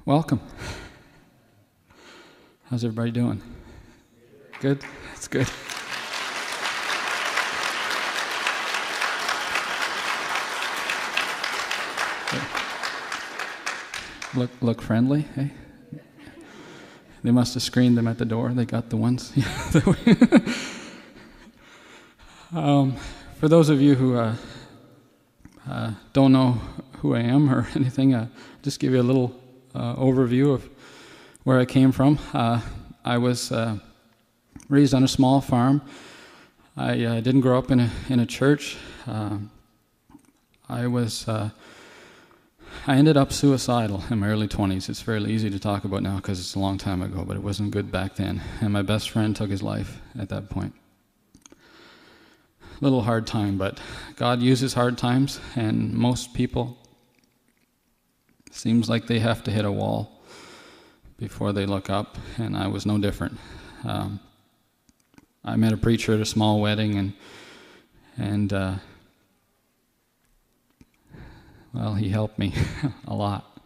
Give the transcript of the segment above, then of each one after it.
Welcome. How's everybody doing? Good? That's good. Look friendly, hey? They must have screened them at the door. They got the ones. For those of you who don't know who I am or anything, just give you a little overview of where I came from. I was raised on a small farm. I didn't grow up in a church. I ended up suicidal in my early 20s. It's fairly easy to talk about now because it's a long time ago, but it wasn't good back then. And my best friend took his life at that point. A little hard time, but God uses hard times, and most people seems like they have to hit a wall before they look up, and I was no different. I met a preacher at a small wedding, and well, he helped me a lot.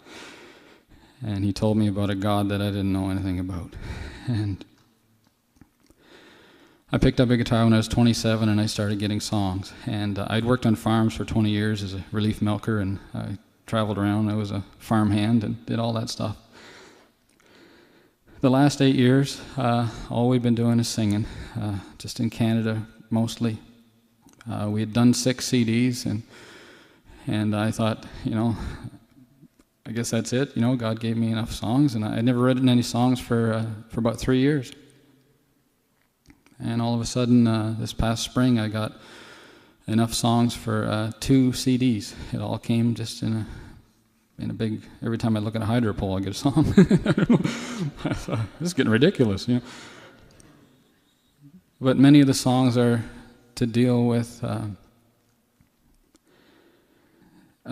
And he told me about a God that I didn't know anything about. And I picked up a guitar when I was 27, and I started getting songs. And I'd worked on farms for 20 years as a relief milker, and I traveled around. I was a farm hand and did all that stuff. The last 8 years, all we've been doing is singing, just in Canada mostly. We had done 6 CDs, and I thought, I guess that's it. God gave me enough songs, and I'd never written any songs for about 3 years. And all of a sudden, this past spring, I got enough songs for 2 CDs. It all came just in a big. Every time I look at a hydro pole, I get a song. I don't know. I thought, this is getting ridiculous, But many of the songs are to deal with. I've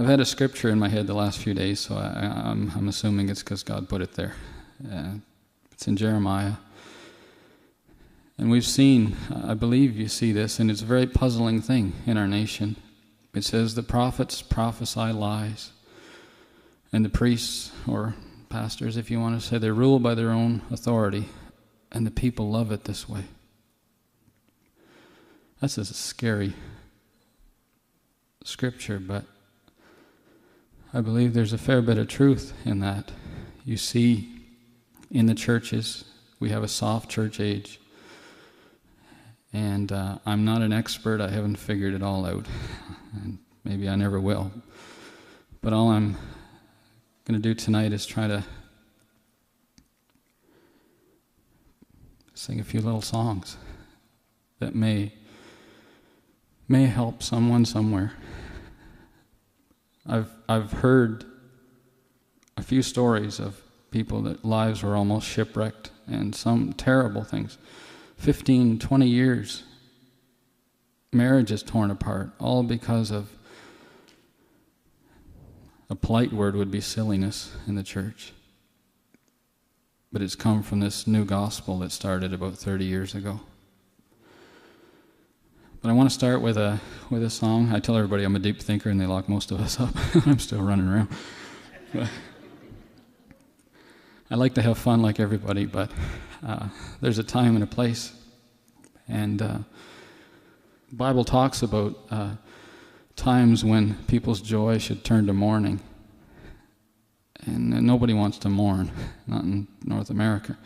had a scripture in my head the last few days, so I'm assuming it's because God put it there. It's in Jeremiah. And we've seen, I believe you see this, and it's a very puzzling thing in our nation. It says the prophets prophesy lies, and the priests, or pastors if you want to say, they rule by their own authority, and the people love it this way. That's a scary scripture, but I believe there's a fair bit of truth in that. You see, in the churches, we have a soft church age. And I'm not an expert. I haven't figured it all out. And maybe I never will. But all I'm going to do tonight is try to sing a few little songs that may help someone somewhere. I've heard a few stories of people that lives were almost shipwrecked and some terrible things. 15, 20 years, marriage is torn apart, all because of, a polite word would be silliness in the church. But it's come from this new gospel that started about 30 years ago. But I want to start with a song. I tell everybody I'm a deep thinker, and they lock most of us up. I'm still running around. But I like to have fun like everybody, but there's a time and a place. And the Bible talks about times when people's joy should turn to mourning. And nobody wants to mourn, not in North America.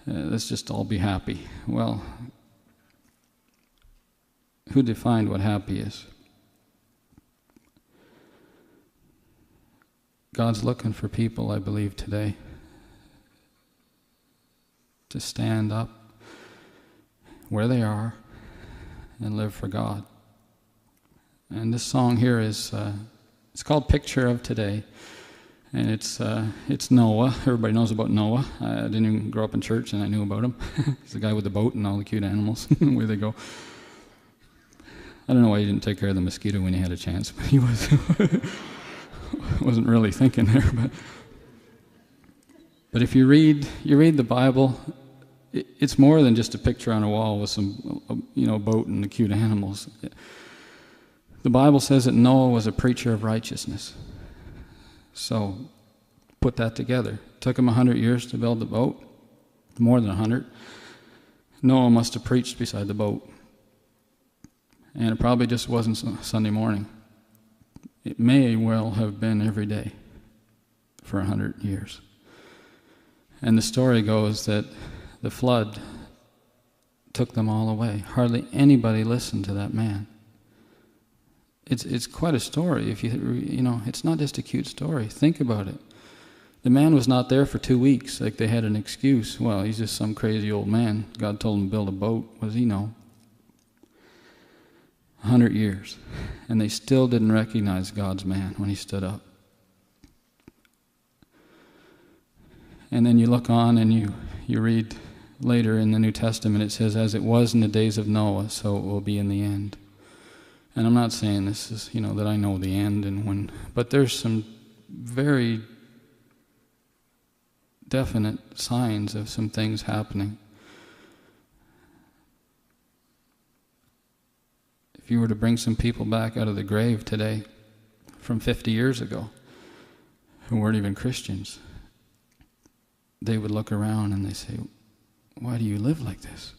Let's just all be happy. Well, who defined what happy is? God's looking for people, I believe, today to stand up where they are and live for God. And this song here is it's called Picture of Today, and it's Noah. Everybody knows about Noah. I didn't even grow up in church, and I knew about him. He's the guy with the boat and all the cute animals. Where they go. I don't know why he didn't take care of the mosquito when he had a chance, but he wasn't really thinking there. But if you read the Bible, it's more than just a picture on a wall with some, boat and the cute animals. The Bible says that Noah was a preacher of righteousness. So put that together. It took him 100 years to build the boat, more than 100. Noah must have preached beside the boat. And it probably just wasn't Sunday morning. It may well have been every day for 100 years. And the story goes that the flood took them all away. Hardly anybody listened to that man. It's quite a story. If you know, it's not just a cute story. Think about it. The man was not there for 2 weeks, like they had an excuse. Well, he's just some crazy old man. God told him to build a boat. What does he know? 100 years. And they still didn't recognize God's man when he stood up. And then you look on and you read later in the New Testament, it says, as it was in the days of Noah, so it will be in the end. And I'm not saying this is, that I know the end, but there's some very definite signs of some things happening. If you were to bring some people back out of the grave today from 50 years ago who weren't even Christians, they would look around and they say, why do you live like this?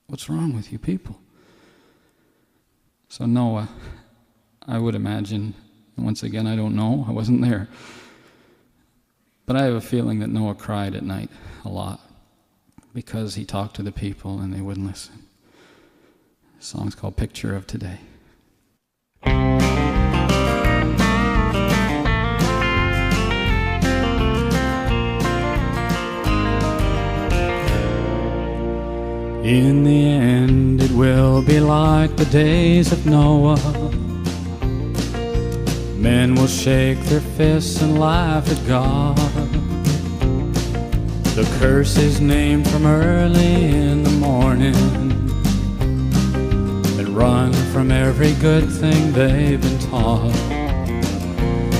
What's wrong with you people? So Noah, I would imagine, once again, I don't know, I wasn't there, but I have a feeling that Noah cried at night a lot because he talked to the people and they wouldn't listen. The song's called Picture of Today. In the end, it will be like the days of Noah. Men will shake their fists and laugh at God. The curse is named from early in the morning and run from every good thing they've been taught.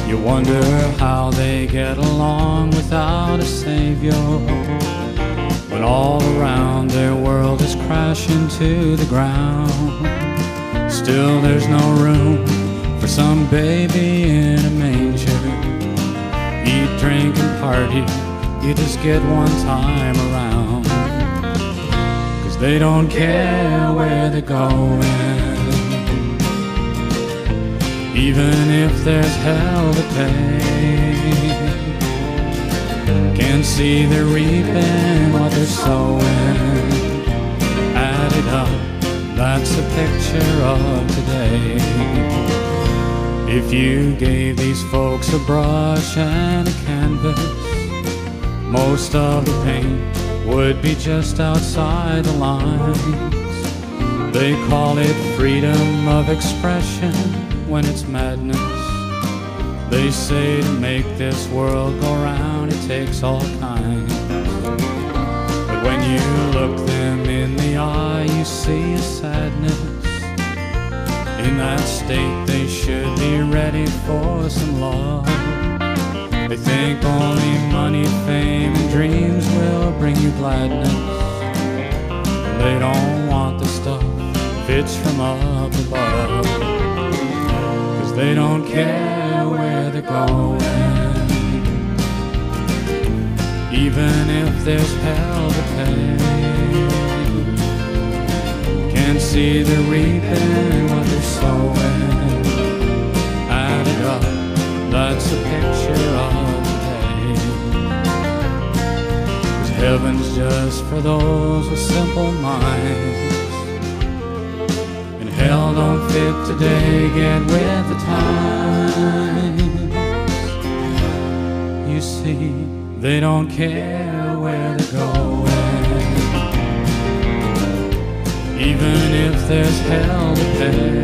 You wonder how they get along without a savior, when all around their world is crashing to the ground. Still there's no room for some baby in a manger. Eat, drink, and party, you just get one time around. 'Cause they don't care where they're going, even if there's hell to pay. Can see they're reaping what they're sowing. Add it up, that's a picture of today. If you gave these folks a brush and a canvas, most of the paint would be just outside the lines. They call it freedom of expression when it's madness. They say to make this world go round, it takes all kinds. But when you look them in the eye, you see a sadness. In that state, they should be ready for some love. They think only money, fame, and dreams will bring you gladness. They don't want the stuff if it's from up above. 'Cause they don't care where they're going, even if there's hell to pay. Can't see they're reaping what they're sowing. Add it up, that's a picture of today. 'Cause heaven's just for those with simple minds, and hell don't fit today, get with the times. You see, they don't care where they're going, even if there's hell to pay.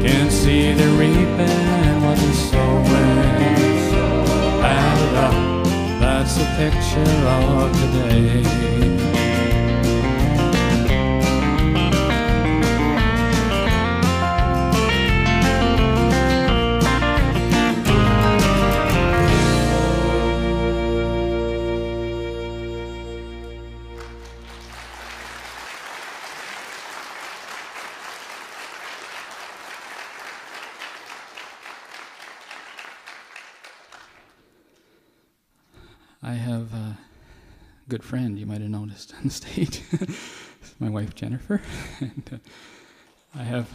Can't see they're reaping what they're sowing. Add it up, that's a picture of today. I have a good friend, you might have noticed on the stage. It's my wife, Jennifer. And I have...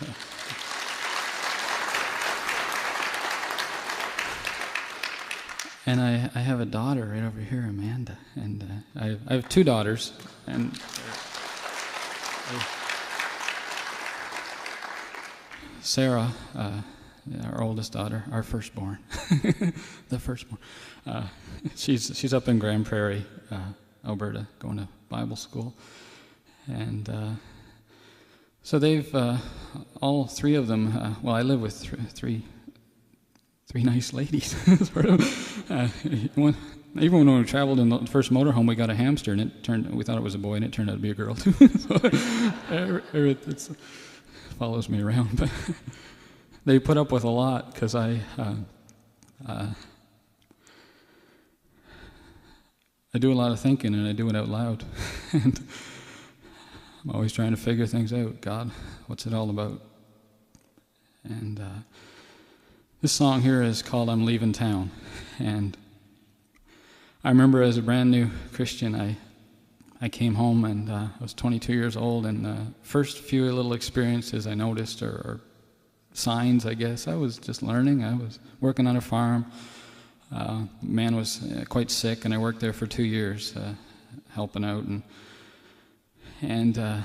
and I have a daughter right over here, Amanda. And I have two daughters. And Sarah, our oldest daughter, our firstborn, the firstborn. She's up in Grand Prairie, Alberta, going to Bible school, and so they've all three of them. Well, I live with three nice ladies. Sort of. Even when we traveled in the first motorhome, we got a hamster, and we thought it was a boy, and it turned out to be a girl too. So it follows me around, but they put up with a lot because I do a lot of thinking, and I do it out loud. And I'm always trying to figure things out. God, what's it all about? And this song here is called I'm Leaving Town. And I remember as a brand new Christian, I came home, and I was 22 years old, and the first few little experiences I noticed are signs, I guess. I was just learning. I was working on a farm. Man was quite sick, and I worked there for 2 years, helping out. And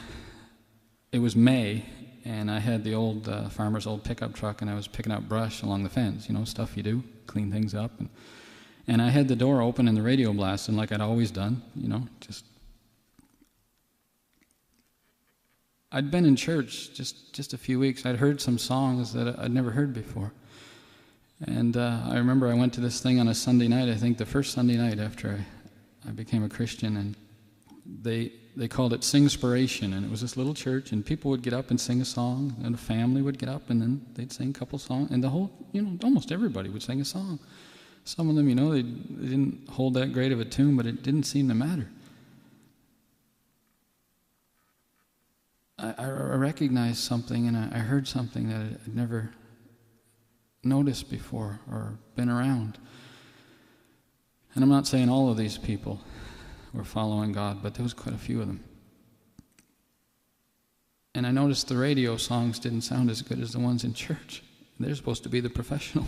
it was May, and I had the old farmer's old pickup truck, and I was picking up brush along the fence, stuff you do, clean things up. And I had the door open and the radio blasting like I'd always done, just... I'd been in church just a few weeks. I'd heard some songs that I'd never heard before. And I remember I went to this thing on a Sunday night, I think the first Sunday night after I became a Christian, and they called it Singspiration, and it was this little church, and people would get up and sing a song, and a family would get up, and then they'd sing a couple songs, and the whole, almost everybody would sing a song. Some of them, they didn't hold that great of a tune, but it didn't seem to matter. I recognized something, and I heard something that I'd never noticed before or been around. And I'm not saying all of these people were following God, but there was quite a few of them. And I noticed the radio songs didn't sound as good as the ones in church. They're supposed to be the professional.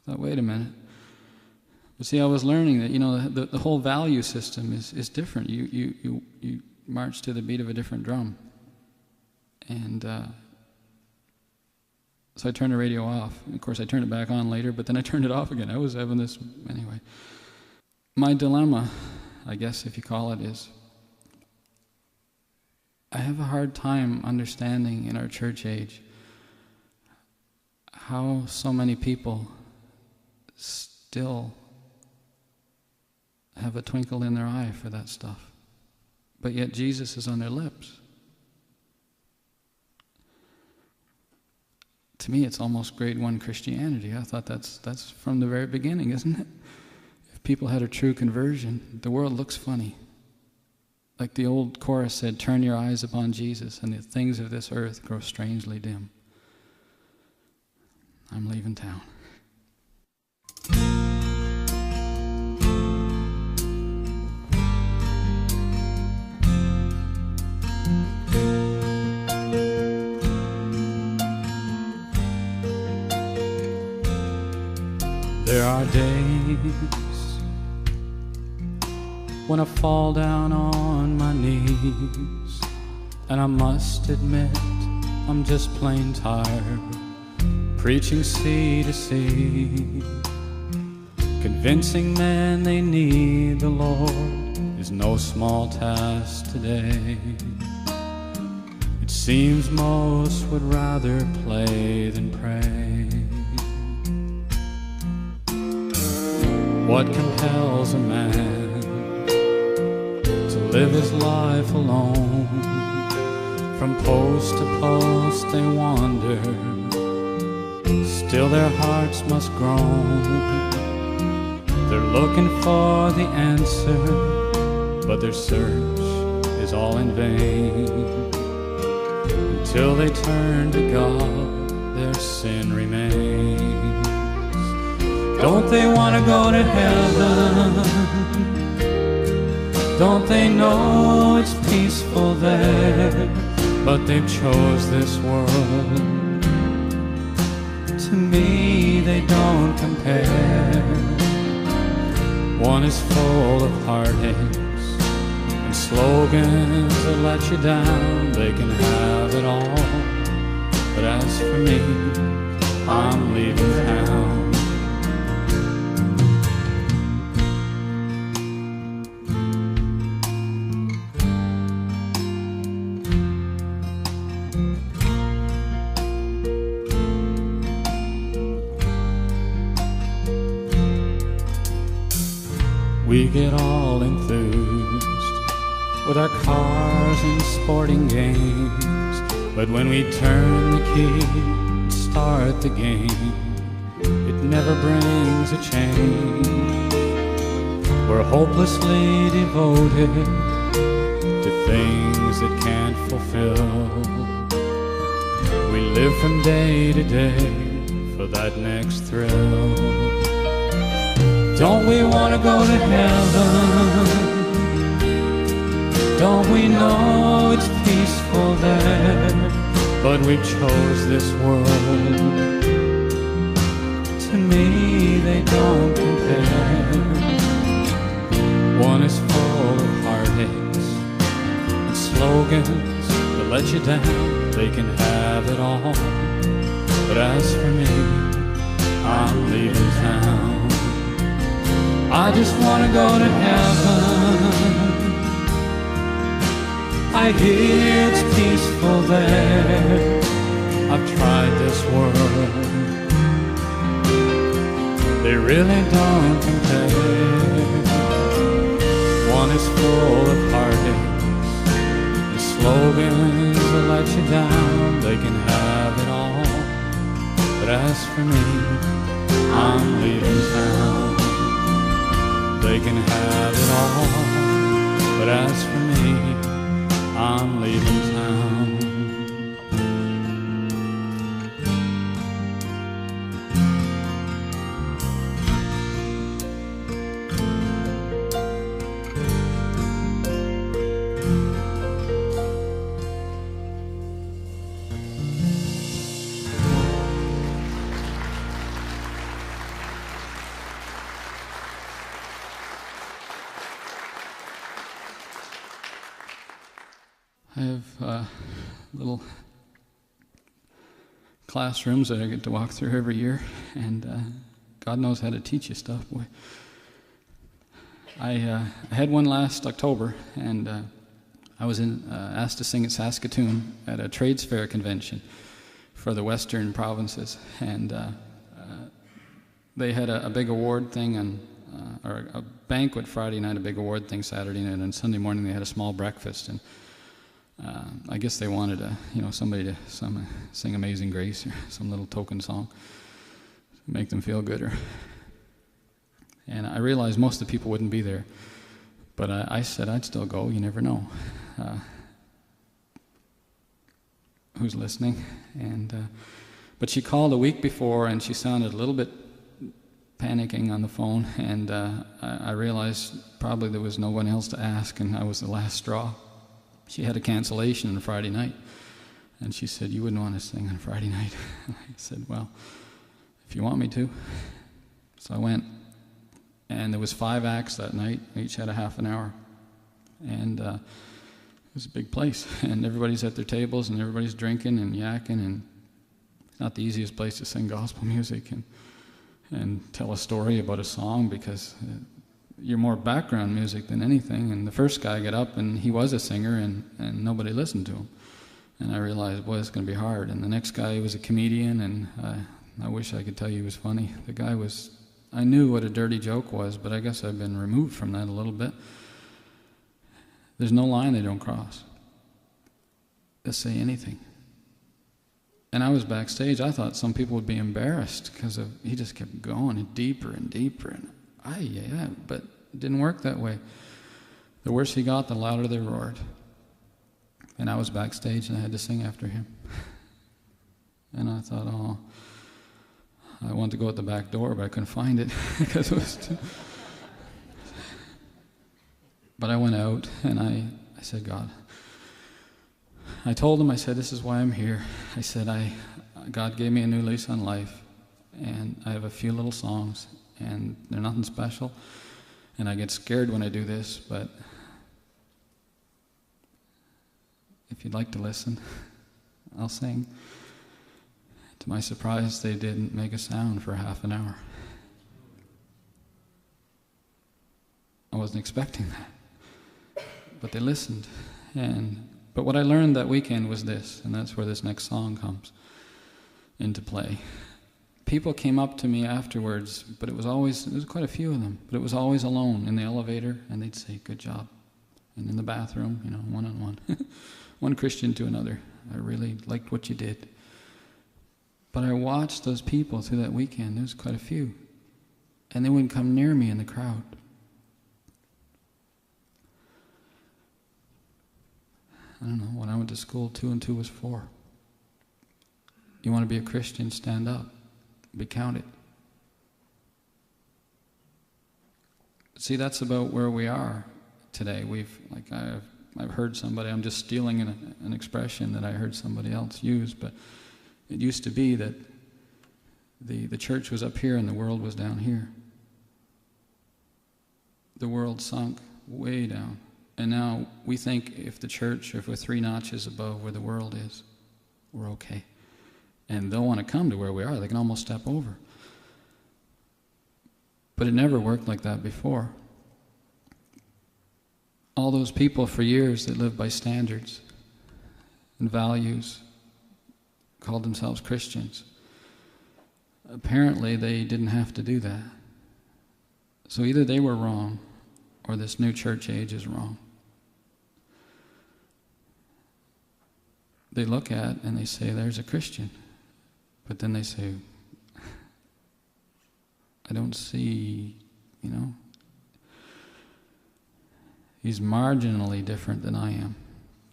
I thought, wait a minute. But see, I was learning that, the whole value system is different. You march to the beat of a different drum. And so I turned the radio off. Of course, I turned it back on later, but then I turned it off again. I was having this anyway. My dilemma, I guess if you call it, is I have a hard time understanding in our church age how so many people still have a twinkle in their eye for that stuff. But yet Jesus is on their lips. To me, it's almost grade 1 Christianity. I thought that's from the very beginning, isn't it? If people had a true conversion, the world looks funny. Like the old chorus said, turn your eyes upon Jesus, and the things of this earth grow strangely dim. I'm leaving town. There are days when I fall down on my knees, and I must admit I'm just plain tired, preaching sea to sea, convincing men they need the Lord is no small task today. It seems most would rather play than pray. What compels a man to live his life alone? From post to post they wander, still their hearts must groan. They're looking for the answer, but their search is all in vain. Until they turn to God, their sin remains. Don't they want to go to heaven? Don't they know it's peaceful there? But they've chose this world. To me they don't compare. One is full of heartaches and slogans that let you down. They can have it all, but as for me, I'm leaving town. We get all enthused with our cars and sporting games, but when we turn the key and start the game, it never brings a change. We're hopelessly devoted to things that can't fulfill. We live from day to day for that next thrill. Don't we want to go to heaven? Don't we know it's peaceful there? But we chose this world. To me they don't compare. One is full of heartaches and slogans that let you down. They can have it all, but as for me, I'm leaving town. I just want to go to heaven. I hear it's peaceful there. I've tried this world. They really don't compare. One is full of heartaches and slogans that let you down. They can have it all, but as for me, I'm leaving town. They can have it all, but as for me, I'm leaving town. I have little classrooms that I get to walk through every year, and God knows how to teach you stuff, boy. I had one last October, and I was asked to sing at Saskatoon at a trades fair convention for the western provinces, and they had a big award thing, or a banquet Friday night, a big award thing Saturday night, and Sunday morning they had a small breakfast, and I guess they wanted somebody to sing Amazing Grace or some little token song to make them feel good. And I realized most of the people wouldn't be there, but I said I'd still go. You never know who's listening. And but she called a week before, and she sounded a little bit panicking on the phone, and I realized probably there was no one else to ask, and I was the last straw. She had a cancellation on Friday night, and she said, "You wouldn't want to sing on Friday night." I said, "Well, if you want me to." So I went, and there was 5 acts that night. Each had a half an hour, and it was a big place, and everybody's at their tables, and everybody's drinking and yakking, and it's not the easiest place to sing gospel music and tell a story about a song, because you're more background music than anything. And the first guy got up, and he was a singer, and nobody listened to him. And I realized, boy, it's going to be hard. And the next guy was a comedian, and I wish I could tell you he was funny. The guy was, I knew what a dirty joke was, but I guess I've been removed from that a little bit. There's no line they don't cross. They'll say anything. And I was backstage. I thought some people would be embarrassed because he just kept going deeper and deeper, and but it didn't work that way. The worse he got, the louder they roared. And I was backstage, and I had to sing after him. And I thought, I wanted to go out the back door, but I couldn't find it because it was too... But I went out and I said, God, I told him, I said, this is why I'm here. I said, God gave me a new lease on life, and I have a few little songs, and they're nothing special, and I get scared when I do this, but if you'd like to listen, I'll sing. To my surprise, they didn't make a sound for half an hour. I wasn't expecting that, but they listened. But what I learned that weekend was this, and that's where this next song comes into play. People came up to me afterwards, but there was quite a few of them, but it was always alone in the elevator, and they'd say, good job. And in the bathroom, one-on-one. One Christian to another. I really liked what you did. But I watched those people through that weekend. There was quite a few. And they wouldn't come near me in the crowd. I don't know, when I went to school, 2 and 2 was 4. You want to be a Christian, stand up. Be counted. See, that's about where we are today. I've heard somebody, I'm just stealing an expression that I heard somebody else use, but it used to be that the church was up here and the world was down here. The world sunk way down. And now we think if we're 3 notches above where the world is, we're okay. And they'll want to come to where we are. They can almost step over. But it never worked like that before. All those people for years that lived by standards and values, called themselves Christians, apparently they didn't have to do that. So either they were wrong or this new church age is wrong. They look at and they say, there's a Christian. But then they say, I don't see, he's marginally different than I am,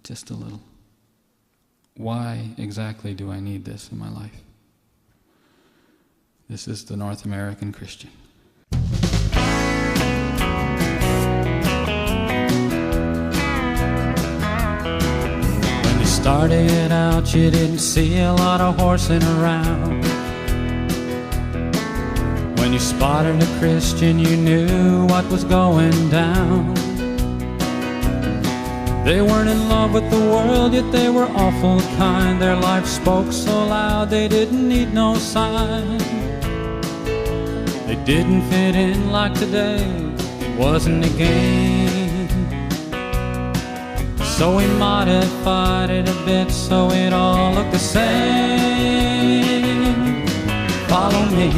just a little. Why exactly do I need this in my life? This is the North American Christian. When you started out, you didn't see a lot of horsing around. When you spotted a Christian, you knew what was going down. They weren't in love with the world, yet they were awful kind. Their life spoke so loud, they didn't need no sign. They didn't fit in like today, it wasn't a game. So we modified it a bit so it all looked the same. Follow me,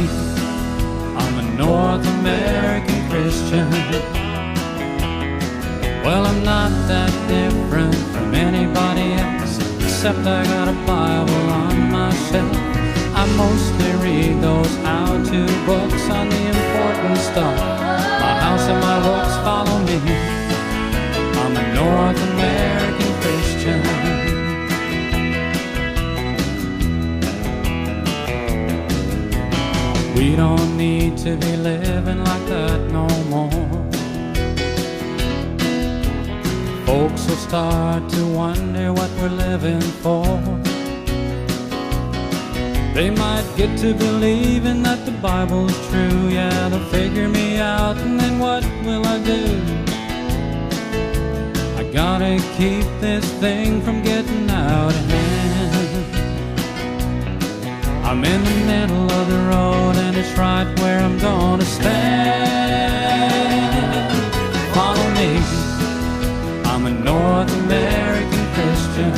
I'm a North American Christian. Well, I'm not that different from anybody else, except I got a Bible on my shelf. I mostly read those how-to books on the important stuff. My house and my books follow me. I'm a North American Christian. We don't need to be living like that no more. Folks will start to wonder what we're living for. They might get to believing that the Bible's true. Yeah, they'll figure me out, and then what will I do? I gotta keep this thing from getting out of hand. I'm in the middle of the road, and it's right where I'm gonna stand. Follow me, I'm a North American Christian.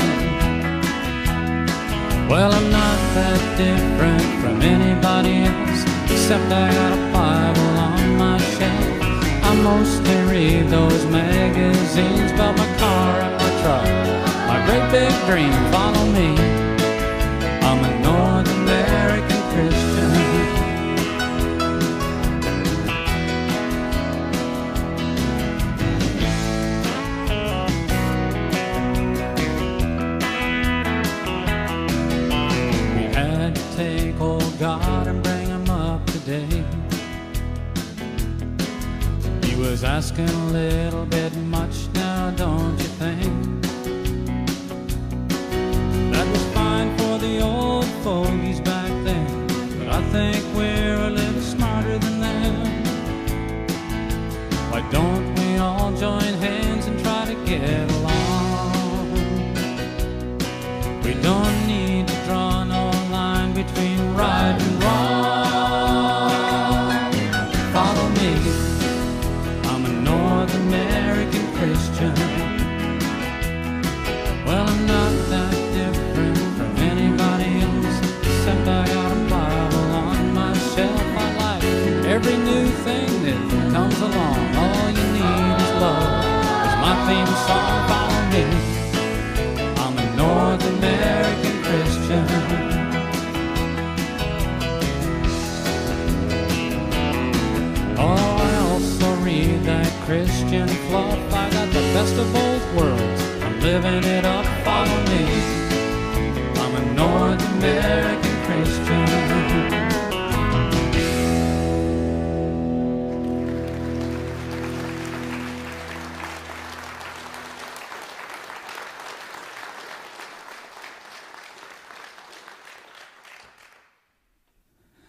Well, I'm not that different from anybody else, except I got a Bible on my shelf. I mostly read those magazines about my car and my truck, my great big dream. Follow me, I'm a North American Christian. God and bring him day. He was asking a little bit much now, don't you think? That was fine for the old fogies back then, but I think we're a little smarter than them. Why don't we all join hands and try to get along? We don't need to draw no line between right and wrong. Follow me, I'm a North American Christian. Well, I'm not that different from anybody else, except I got a Bible on my shelf. I like every new thing that comes along. All you need is love. It's my theme song. Follow me, I'm a North American Christian. Oh, I also read that Christian fluff. I got the best of both worlds, I'm living it up. Follow me, I'm a North American Christian.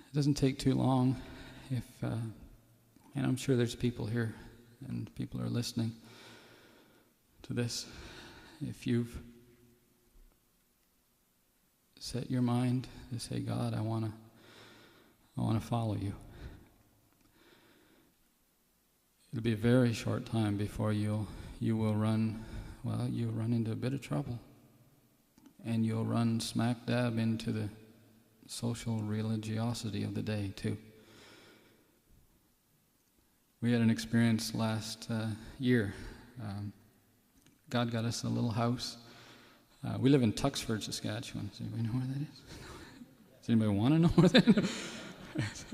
It doesn't take too long if, and I'm sure there's people here and people are listening to this. If you've set your mind to say, God, I want to follow you, it'll be a very short time before you'll run into a bit of trouble, and you'll run smack dab into the social religiosity of the day too. We had an experience last year. God got us a little house. We live in Tuxford, Saskatchewan. Does anybody know where that is? Does anybody want to know where that is?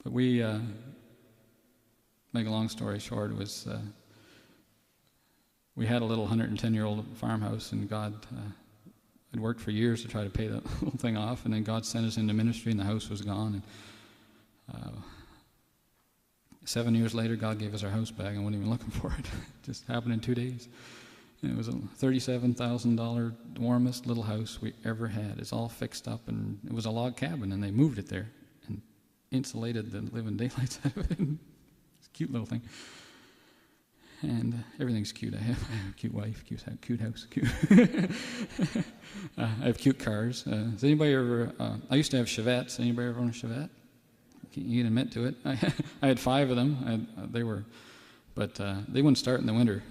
But we, make a long story short, was we had a little 110-year-old farmhouse, and God had worked for years to try to pay that little thing off, and then God sent us into ministry, and the house was gone. And 7 years later, God gave us our house back, and wasn't even looking for it. It just happened in 2 days. And it was a $37,000 warmest little house we ever had. It's all fixed up, and it was a log cabin, and they moved it there and insulated the living daylights out of it. It's a cute little thing. And everything's cute. I have a cute wife, cute house, cute. I have cute cars. Does anybody ever? I used to have Chevettes. Anybody ever own a Chevette? You can admit to it. I had 5 of them. They wouldn't start in the winter.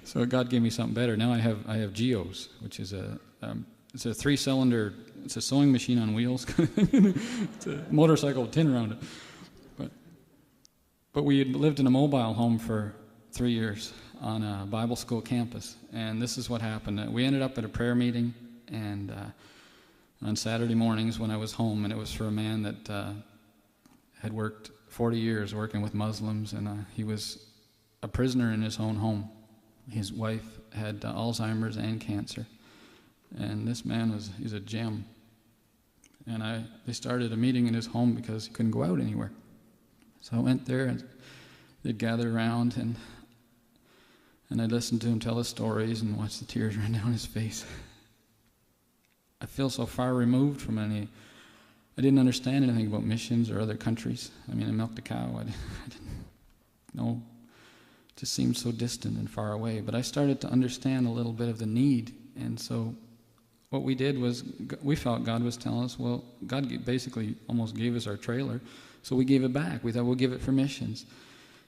So God gave me something better. Now I have Geos, which is it's a 3-cylinder. It's a sewing machine on wheels. It's a motorcycle with tin around it. But we had lived in a mobile home for 3 years on a Bible school campus, and this is what happened. We ended up at a prayer meeting, and on Saturday mornings when I was home, and it was for a man that had worked 40 years working with Muslims, and he was a prisoner in his own home. His wife had Alzheimer's and cancer, and this man he's a gem. And they started a meeting in his home because he couldn't go out anywhere. So I went there, and they'd gather around, and I'd listen to him tell his stories and watch the tears run down his face. I feel so far removed from I didn't understand anything about missions or other countries. I mean, I milked a cow. I didn't know. It just seemed so distant and far away. But I started to understand a little bit of the need. And so what we did was, we felt God was telling us, well, God basically almost gave us our trailer. So we gave it back. We thought we'll give it for missions.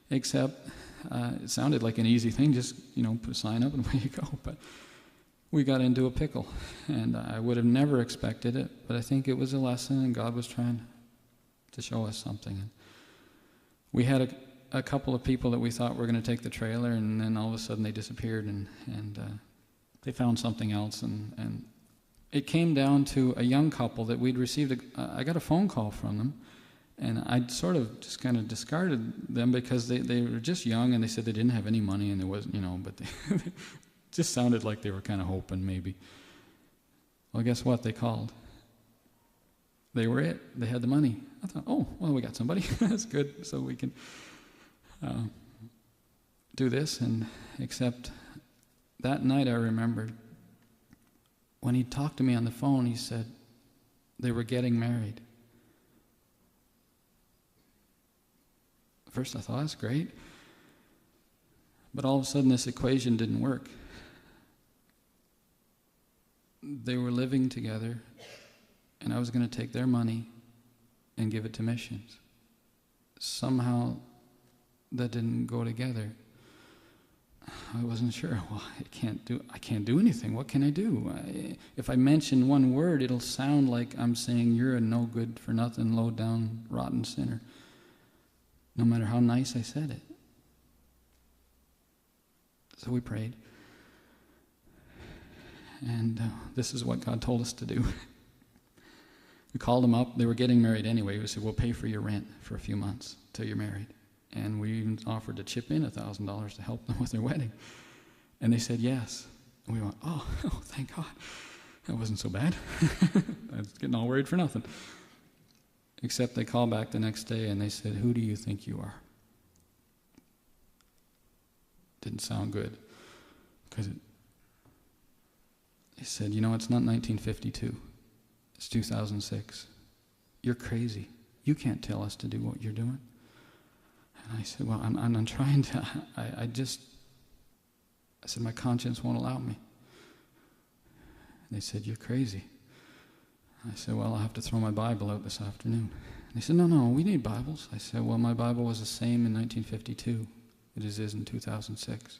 Except it sounded like an easy thing, just, put a sign up and away you go. But we got into a pickle, and I would have never expected it, but I think it was a lesson, and God was trying to show us something. And we had a couple of people that we thought were going to take the trailer, and then all of a sudden they disappeared, and they found something else, and it came down to a young couple that we'd received. I got a phone call from them. And I'd sort of just kind of discarded them because they were just young, and they said they didn't have any money, and there wasn't, but they just sounded like they were kind of hoping maybe. Well, guess what? They called. They were it. They had the money. I thought, oh, well, we got somebody. That's good. So we can do this. And except that night I remembered when he talked to me on the phone, he said they were getting married. First I thought, that's great. But all of a sudden this equation didn't work. They were living together, and I was going to take their money and give it to missions. Somehow that didn't go together. I wasn't sure. Well, I can't do anything. What can I do? If I mention one word, it'll sound like I'm saying you're a no good for nothing, low down, rotten sinner. No matter how nice I said it. So we prayed. And this is what God told us to do. We called them up. They were getting married anyway. We said, we'll pay for your rent for a few months till you're married. And we even offered to chip in $1,000 to help them with their wedding. And they said yes. And we went, oh, thank God. That wasn't so bad. I was getting all worried for nothing. Except they called back the next day and they said, who do you think you are? Didn't sound good. Because they said, it's not 1952. It's 2006. You're crazy. You can't tell us to do what you're doing. And I said, well, I'm trying to, I said, my conscience won't allow me. And they said, you're crazy. I said, well, I'll have to throw my Bible out this afternoon. And they said, no, we need Bibles. I said, well, my Bible was the same in 1952 as it is in 2006.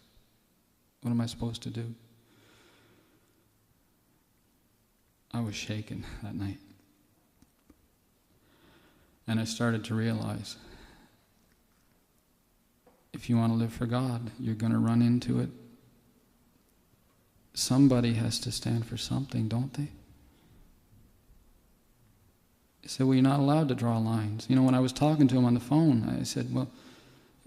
What am I supposed to do? I was shaken that night. And I started to realize, if you want to live for God, you're going to run into it. Somebody has to stand for something, don't they? He said, well, you're not allowed to draw lines. When I was talking to him on the phone, I said, well,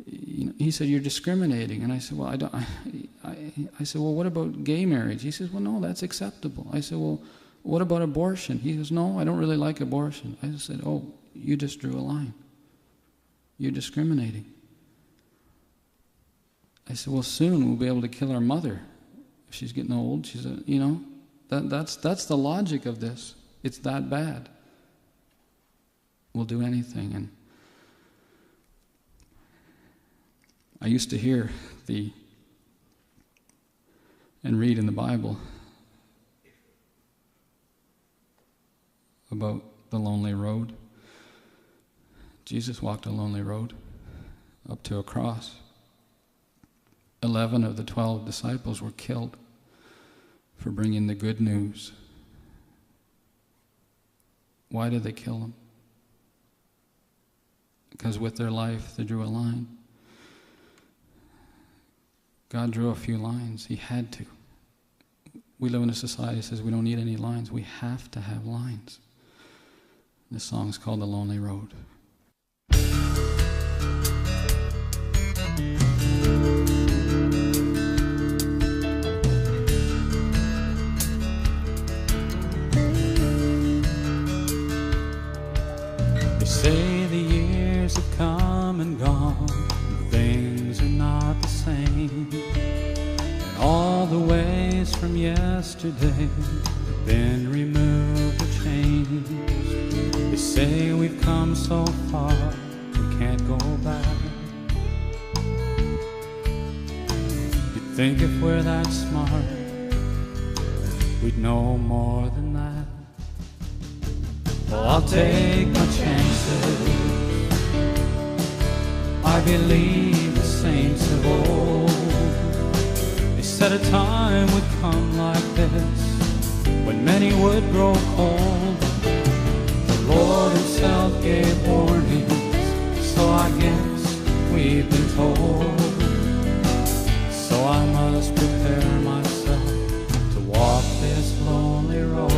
he said, you're discriminating. And I said, well, I said, well, what about gay marriage? He says, well, no, that's acceptable. I said, well, what about abortion? He goes, no, I don't really like abortion. I said, oh, you just drew a line. You're discriminating. I said, well, soon we'll be able to kill our mother. If she's getting old, she's that's the logic of this. It's that bad. We'll do anything. And I used to hear and read in the Bible about the lonely road. Jesus walked a lonely road up to a cross. 11 of the 12 disciples were killed for bringing the good news. Why did they kill them? Because with their life they drew a line. God drew a few lines. He had to. We live in a society that says we don't need any lines. We have to have lines. This song's called The Lonely Road. They say the years have come and gone, and things are not the same, and all the ways from yesterday have been removed or changed. They say we've come so far, we can't go back. You'd think if we're that smart, we'd know more than that. Well, I'll take my chances. I believe the saints of old, they said a time would come like this, when many would grow cold. The Lord himself gave warnings, so I guess we've been told. So I must prepare myself to walk this lonely road.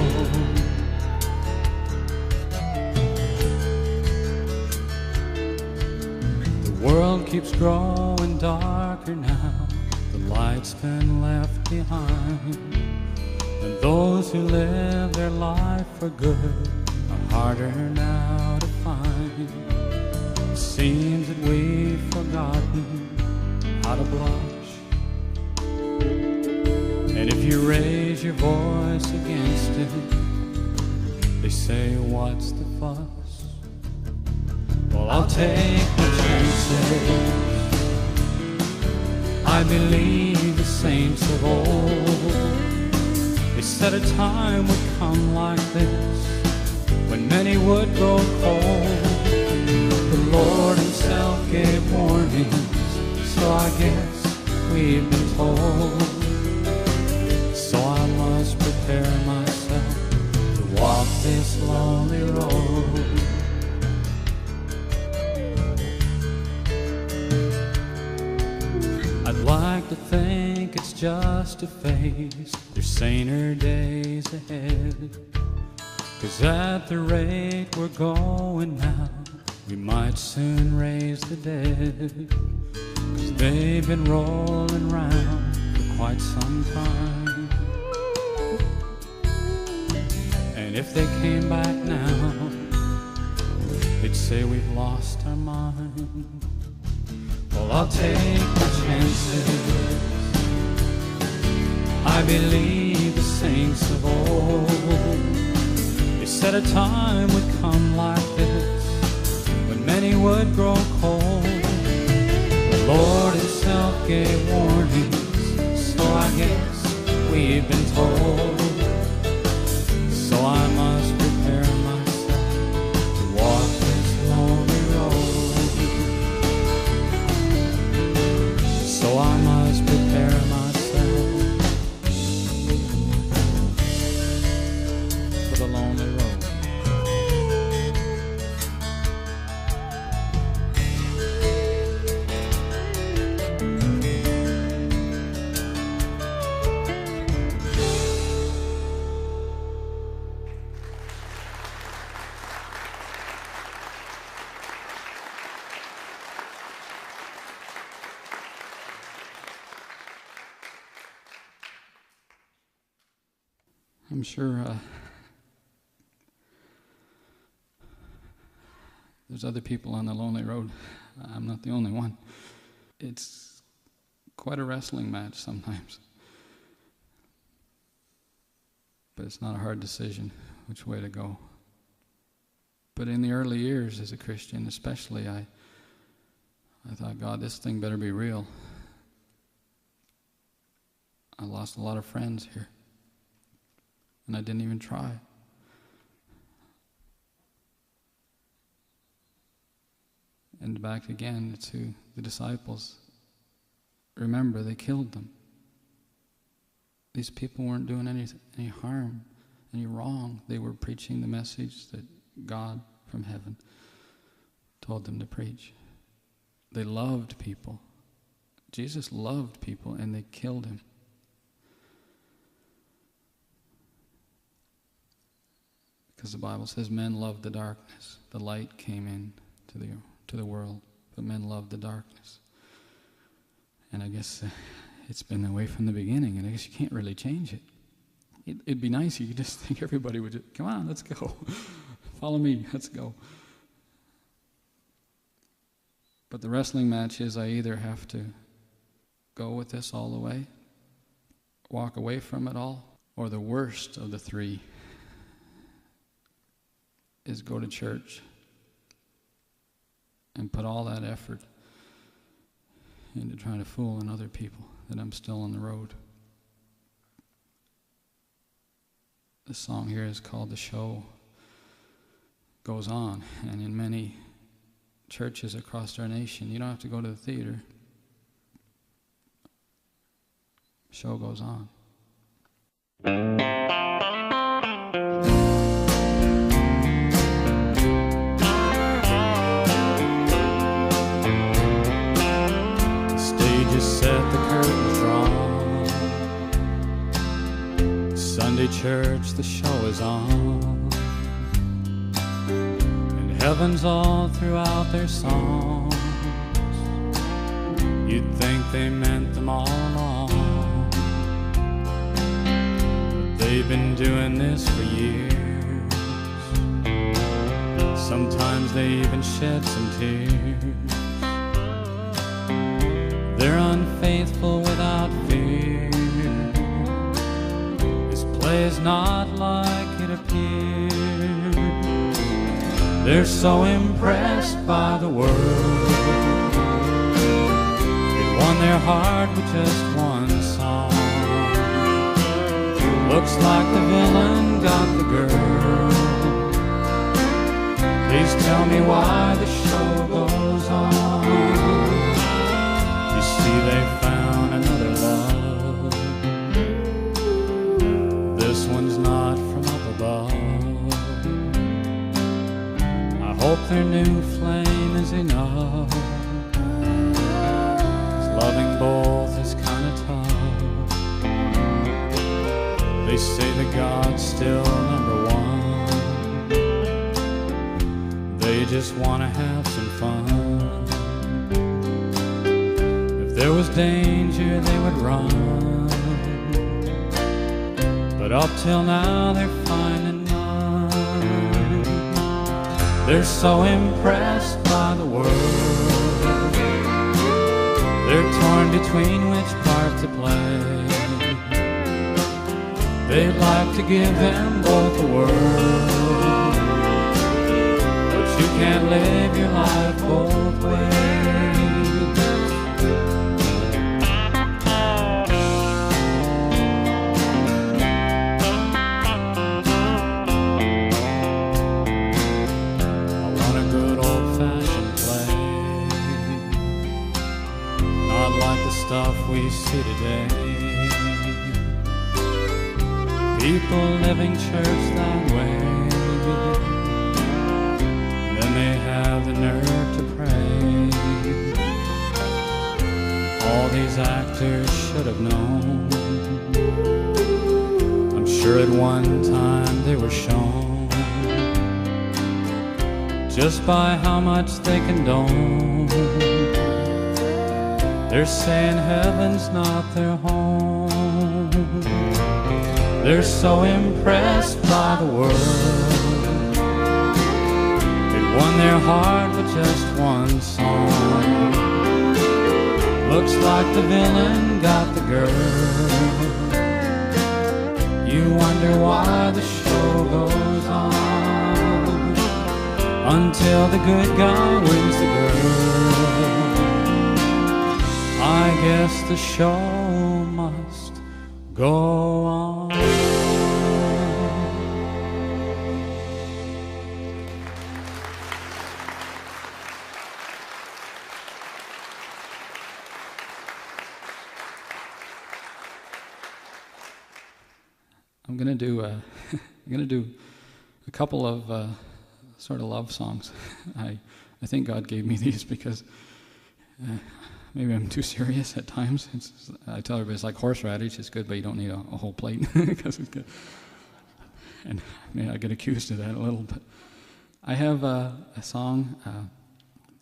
The world keeps growing darker now, the light's been left behind. And those who live their life for good are harder now to find. It seems that we've forgotten how to blush. And if you raise your voice against it, they say, what's the fuss? Well, I'll take the chances. I believe the saints of old, they said a time would come like this when many would grow cold. The Lord himself gave warnings, so I guess we've been told. So I must prepare myself to walk this lonely road. I'd like to think it's just a phase, there's saner days ahead. 'Cause at the rate we're going now, we might soon raise the dead. 'Cause they've been rolling round for quite some time. And if they came back now, they'd say we've lost our mind. Well, I'll take the chances. I believe the saints of old, they said a time would come like this when many would grow cold. The Lord himself gave warnings, so I guess we've been told. So I must prepare myself to walk this lonely road. So I must prepare myself for the lonely road. I'm sure there's other people on the lonely road. I'm not the only one. It's quite a wrestling match sometimes. But it's not a hard decision which way to go. But in the early years as a Christian especially, I thought, God, this thing better be real. I lost a lot of friends here. And I didn't even try. And back again to the disciples. Remember, they killed them. These people weren't doing any harm, any wrong. They were preaching the message that God from heaven told them to preach. They loved people. Jesus loved people, and they killed him. Because the Bible says men loved the darkness. The light came in to the world, but men loved the darkness. And I guess it's been that way from the beginning, and I guess you can't really change it. It'd be nice if you could just think everybody would just, come on, let's go. Follow me, let's go. But the wrestling match is I either have to go with this all the way, walk away from it all, or the worst of the three is go to church and put all that effort into trying to fool other people that I'm still on the road. The song here is called The Show Goes On, and in many churches across our nation, you don't have to go to the theater. Show goes on. Set, the curtains drawn. Sunday church, the show is on. And heaven's all throughout their songs. You'd think they meant them all along. But They've been doing this for years. Sometimes they even shed some tears. They're unfaithful without fear. This play is not like it appears. They're so impressed by the world. It won their heart with just one song. Looks like the villain got the girl. Please tell me why the show goes on. You see, they found another love. This one's not from up above. I hope their new flame is enough. 'Cause loving both is kinda tough. They say that God's still number one. They just want to have some fun. If there was danger, they would run. But up till now, they're finding none. They're so impressed by the world. They're torn between which part to play. They'd like to give them both the world. You can't live your life both ways. I want a good old-fashioned play, not like the stuff we see today. People living church that way. They have the nerve to pray. All these actors should have known. I'm sure at one time they were shown just by how much they condone. They're saying heaven's not their home. They're so impressed by the world. Won their heart with just one song. Looks like the villain got the girl. You wonder why the show goes on until the good guy wins the girl. I guess the show must go on. I'm gonna do a couple of sort of love songs. I think God gave me these because maybe I'm too serious at times. I tell everybody it's like horseradish. It's good, but you don't need a whole plate because it's good. And I get accused of that a little. But I have a song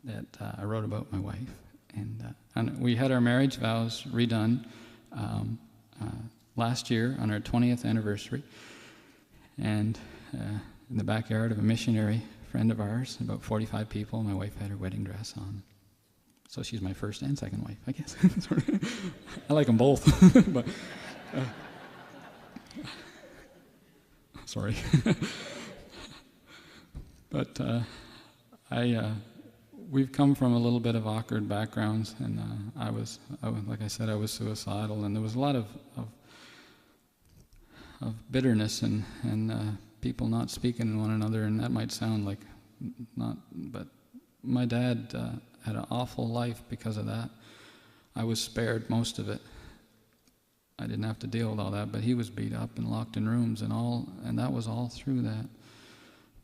that I wrote about my wife, and we had our marriage vows redone last year on our 20th anniversary, and in the backyard of a missionary friend of ours, about 45 people. My wife had her wedding dress on, so she's my first and second wife, I guess. I like them both, but sorry. But we've come from a little bit of awkward backgrounds, and I was like I said, I was suicidal, and there was a lot of bitterness and people not speaking to one another, and that might sound like not, but my dad had an awful life because of that. I was spared most of it. I didn't have to deal with all that, but he was beat up and locked in rooms and that was all through that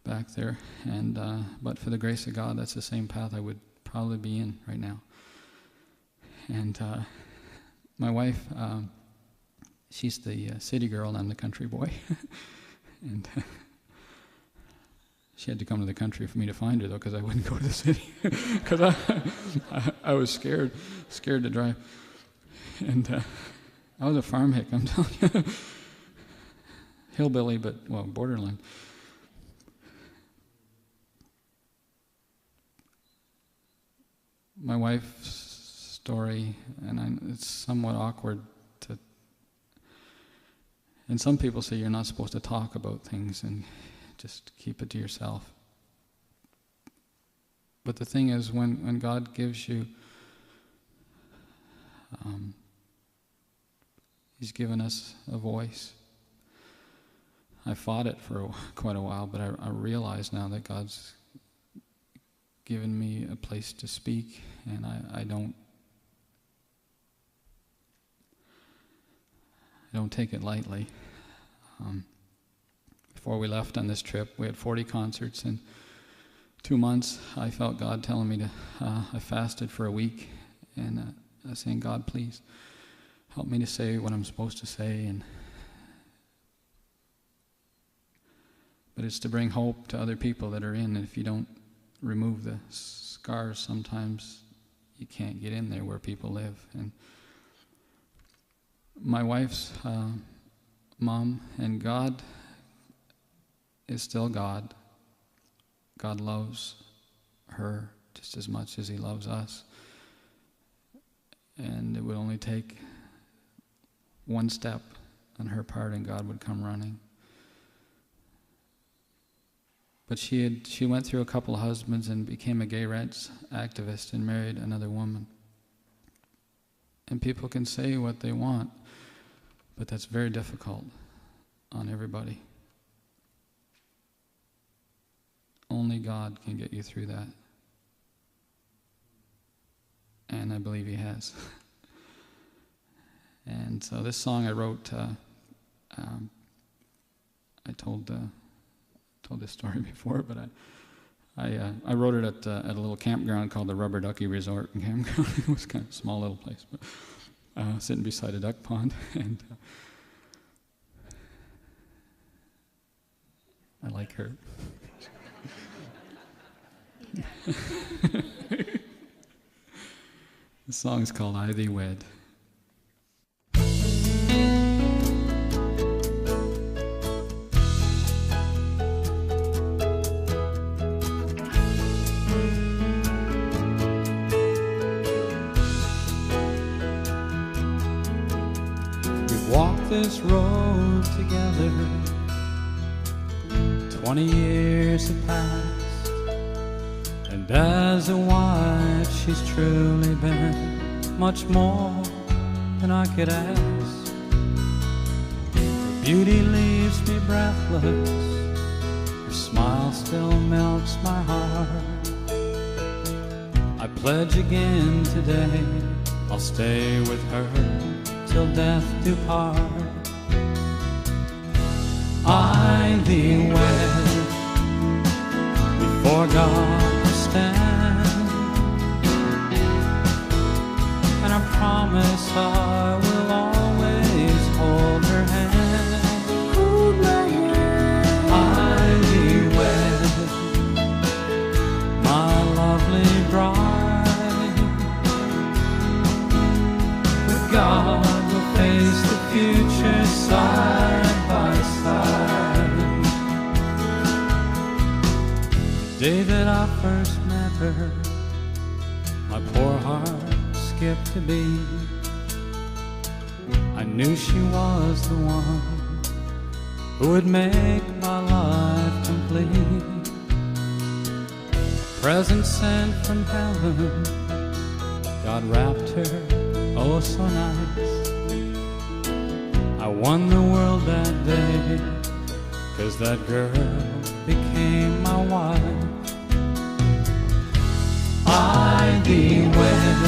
back there. And but for the grace of God, that's the same path I would probably be in right now. And my wife, she's the city girl, and I'm the country boy. And she had to come to the country for me to find her, though, because I wouldn't go to the city. Because I was scared to drive. And I was a farm hick, I'm telling you. hillbilly, but, well, borderline. My wife's story, and it's somewhat awkward to, and some people say you're not supposed to talk about things and just keep it to yourself. But the thing is, when God gives you, He's given us a voice. I fought it for quite a while, but I realize now that God's given me a place to speak, and I don't take it lightly. Before we left on this trip, we had 40 concerts in 2 months. I felt God telling me to, I fasted for a week, and I was saying, God, please help me to say what I'm supposed to say. But it's to bring hope to other people that are in, and if you don't remove the scars, sometimes you can't get in there where people live. And my wife's mom, and God is still God. God loves her just as much as He loves us. And it would only take one step on her part and God would come running. But she went through a couple of husbands and became a gay rights activist and married another woman. And people can say what they want, but that's very difficult on everybody. Only God can get you through that. And I believe He has. And so this song I wrote, I told this story before, but I wrote it at a little campground called the Rubber Ducky Resort and Campground. It was kind of a small little place, but sitting beside a duck pond, and I like her. The song's called I Thee Wed. We've walked this road together, 20 years have passed. And as a wife, she's truly been much more than I could ask. Her beauty leaves me breathless, her smile still melts my heart. I pledge again today, I'll stay with her till death do part. I thee wed before God stand, and I promise I will always hold her hand. Hold my hand. I thee wed, my lovely bride. With God we'll face the future side by side. The day that I first met her, my poor heart skipped a beat. I knew she was the one who would make my life complete. A present sent from heaven, God wrapped her oh so nice. I won the world that day, 'cause that girl became my wife. I thee wed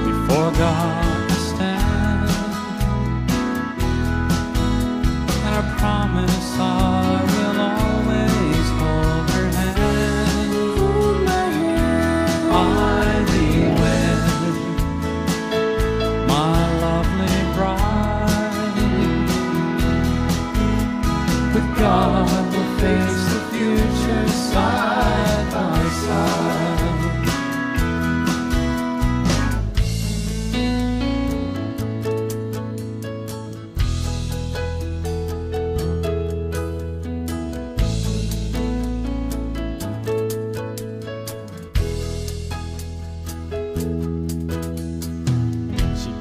before God stand, and I promise I will always hold her hand. Hold my hand. I thee wed, my lovely bride. With God we'll face the future side by side.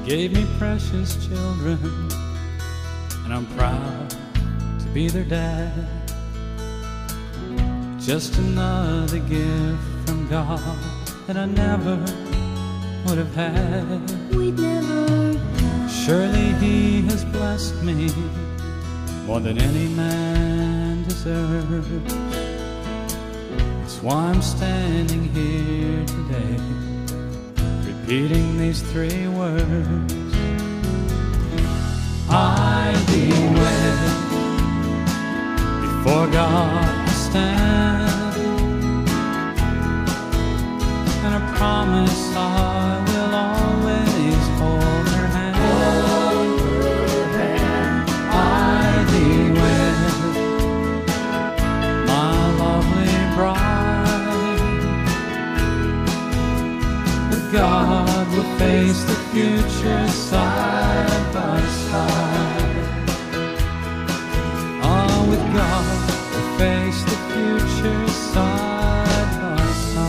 gave me precious children, and I'm proud to be their dad. Just another gift from God that I never would have had. We'd never had. Surely He has blessed me more than any man deserves. That's why I'm standing here today, repeating these three words. I beware, before God I stand, and I promise I will always hold her hand. I beware, my lovely bride, but God will face the future side by side. Oh, with God we'll face the future side by side.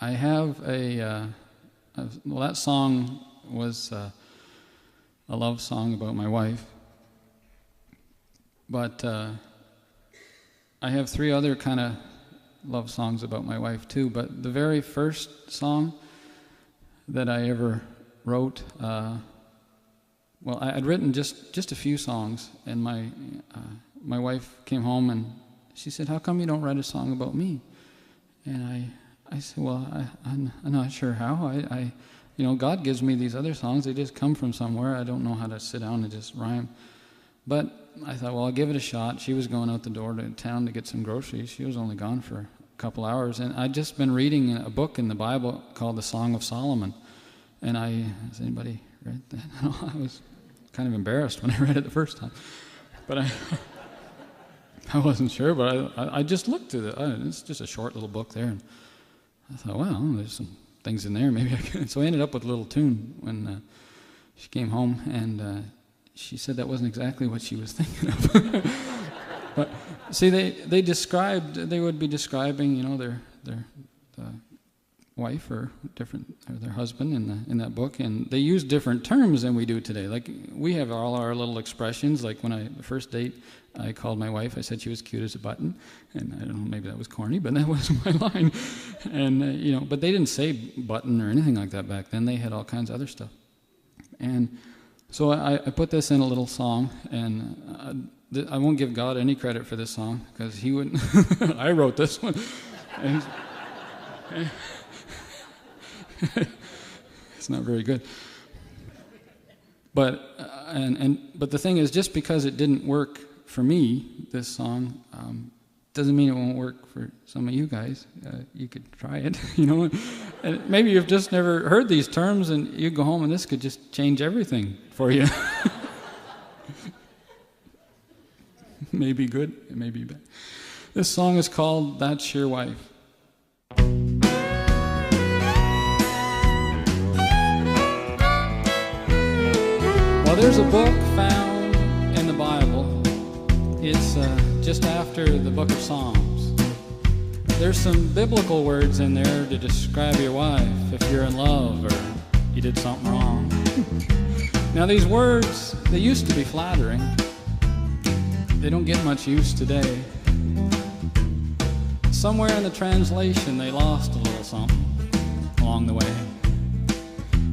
I have well, that song was a love song about my wife, but I have three other kind of love songs about my wife too. But the very first song that I ever wrote, well, I'd written just a few songs, and my wife came home and she said, "How come you don't write a song about me?" And I said, well, I'm not sure how. I God gives me these other songs. They just come from somewhere. I don't know how to sit down and just rhyme. But I thought, well, I'll give it a shot. She was going out the door to town to get some groceries. She was only gone for a couple hours. And I'd just been reading a book in the Bible called The Song of Solomon. And has anybody read that? I was kind of embarrassed when I read it the first time. But I wasn't sure, but I just looked at it. It's just a short little book there. And I thought, well, there's some things in there. Maybe I could. So I ended up with a little tune when she came home, and she said that wasn't exactly what she was thinking of. But see, they would be describing, their wife or their husband in that book, and they use different terms than we do today. Like we have all our little expressions. Like when the first date, I called my wife. I said she was cute as a button, and I don't know, maybe that was corny, but that was my line. And but they didn't say button or anything like that back then. They had all kinds of other stuff. And so I put this in a little song, and I won't give God any credit for this song because He wouldn't. I wrote this one. And it's not very good. But but the thing is, just because it didn't work for me, this song, doesn't mean it won't work for some of you guys. You could try it, And maybe you've just never heard these terms, and you go home and this could just change everything for you. It may be good, it may be bad. This song is called That's Your Wife. Well, there's a book found in the Bible. It's just after the book of Psalms. There's some biblical words in there to describe your wife if you're in love or you did something wrong. Now, these words, they used to be flattering. They don't get much use today. Somewhere in the translation, they lost a little something along the way.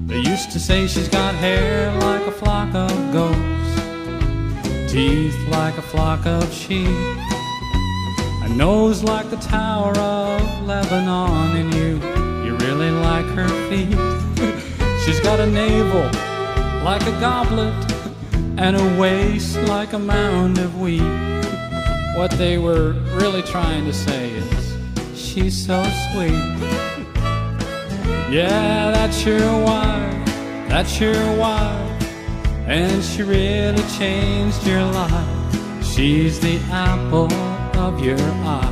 They used to say she's got hair like a flock of goats, teeth like a flock of sheep, a nose like the Tower of Lebanon, and you really like her feet. She's got a navel like a goblet and a waist like a mound of wheat. What they were really trying to say is she's so sweet. Yeah, that's your wife, that's your wife, and she really changed your life. She's the apple of your eye,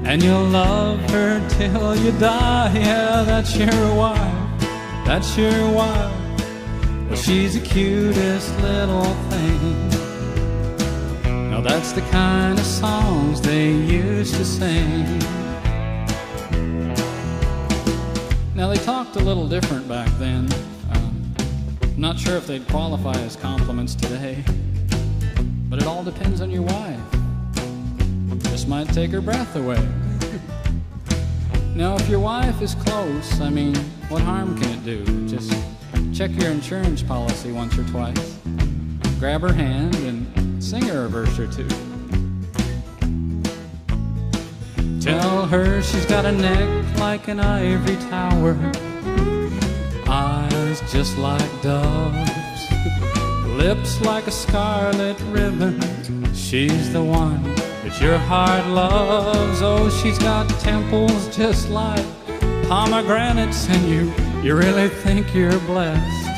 and you'll love her till you die. Yeah, that's your wife, that's your wife. Well, she's the cutest little thing. Now that's the kind of songs they used to sing. Now they talked a little different back then. Not sure if they'd qualify as compliments today, but it all depends on your wife. This might take her breath away. Now if your wife is close, I mean, what harm can it do? Just check your insurance policy once or twice, grab her hand and sing her a verse or two. Tell her she's got a neck like an ivory tower, eyes just like doves, lips like a scarlet ribbon. She's the one that your heart loves. Oh, she's got temples just like pomegranates, and you really think you're blessed.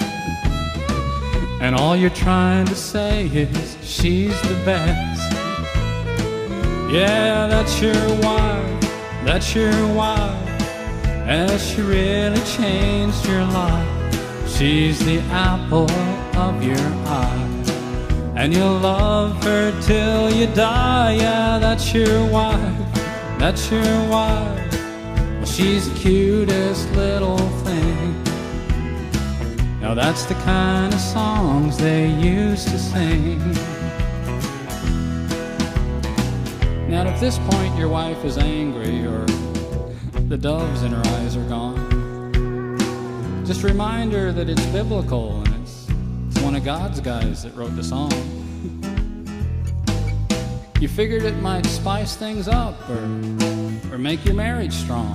And all you're trying to say is she's the best. Yeah, that's your wife, that's your wife, and she really changed your life. She's the apple of your eye, and you'll love her till you die. Yeah, that's your wife, that's your wife. Well, she's the cutest little thing. Now that's the kind of songs they used to sing. Now at this point your wife is angry, or the doves in her eyes are gone, just remind her that it's biblical and it's one of God's guys that wrote the song. You figured it might spice things up or make your marriage strong.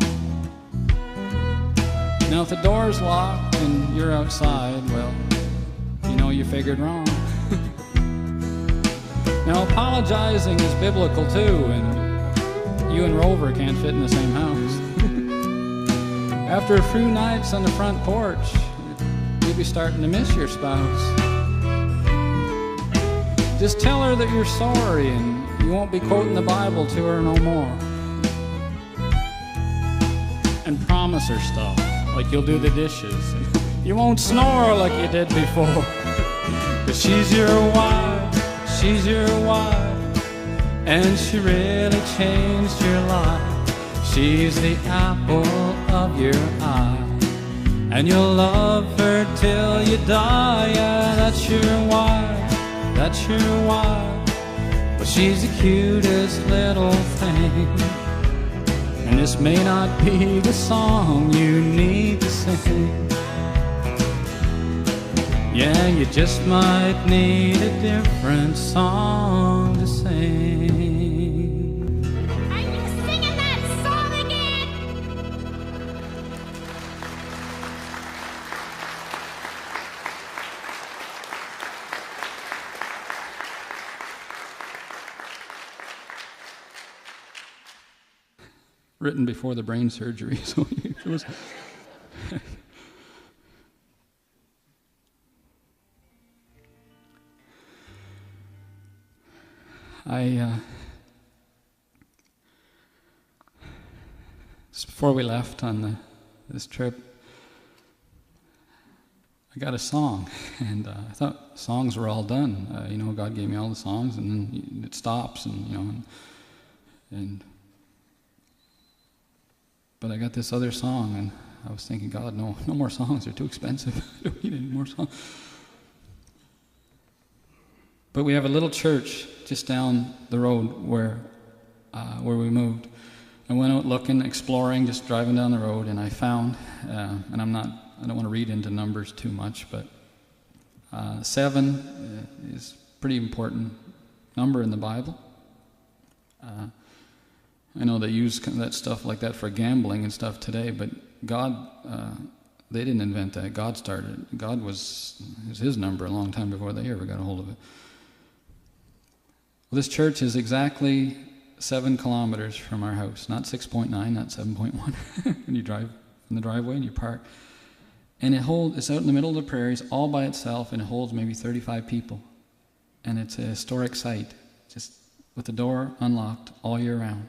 Now if the door's locked and you're outside, well, you know you figured wrong. Now apologizing is biblical too, and you and Rover can't fit in the same house. After a few nights on the front porch, you'll be starting to miss your spouse. Just tell her that you're sorry and you won't be quoting the Bible to her no more. And promise her stuff, like you'll do the dishes. You won't snore like you did before. 'Cause she's your wife, she's your wife, and she really changed your life. She's the apple of your eye, and you'll love her till you die. Yeah, that's your wife, that's your wife. Well, she's the cutest little thing. And this may not be the song you need to sing. Yeah, you just might need a different song to sing. Are you singing that song again? Written before the brain surgery, so it was. Just before we left on this trip, I got a song, and I thought songs were all done. God gave me all the songs, and then it stops, but I got this other song, and I was thinking, God, no more songs. They're too expensive. I don't need any more songs. But we have a little church just down the road where we moved. I went out looking, exploring, just driving down the road, and I found, and I don't want to read into numbers too much, but 7 is a pretty important number in the Bible. I know they use that stuff like that for gambling and stuff today, but God, they didn't invent that. God started it. God was his number a long time before they ever got a hold of it. Well, this church is exactly 7 kilometers from our house, not 6.9, not 7.1. When you drive in the driveway and you park. And it's out in the middle of the prairies all by itself, and it holds maybe 35 people. And it's a historic site, just with the door unlocked all year round.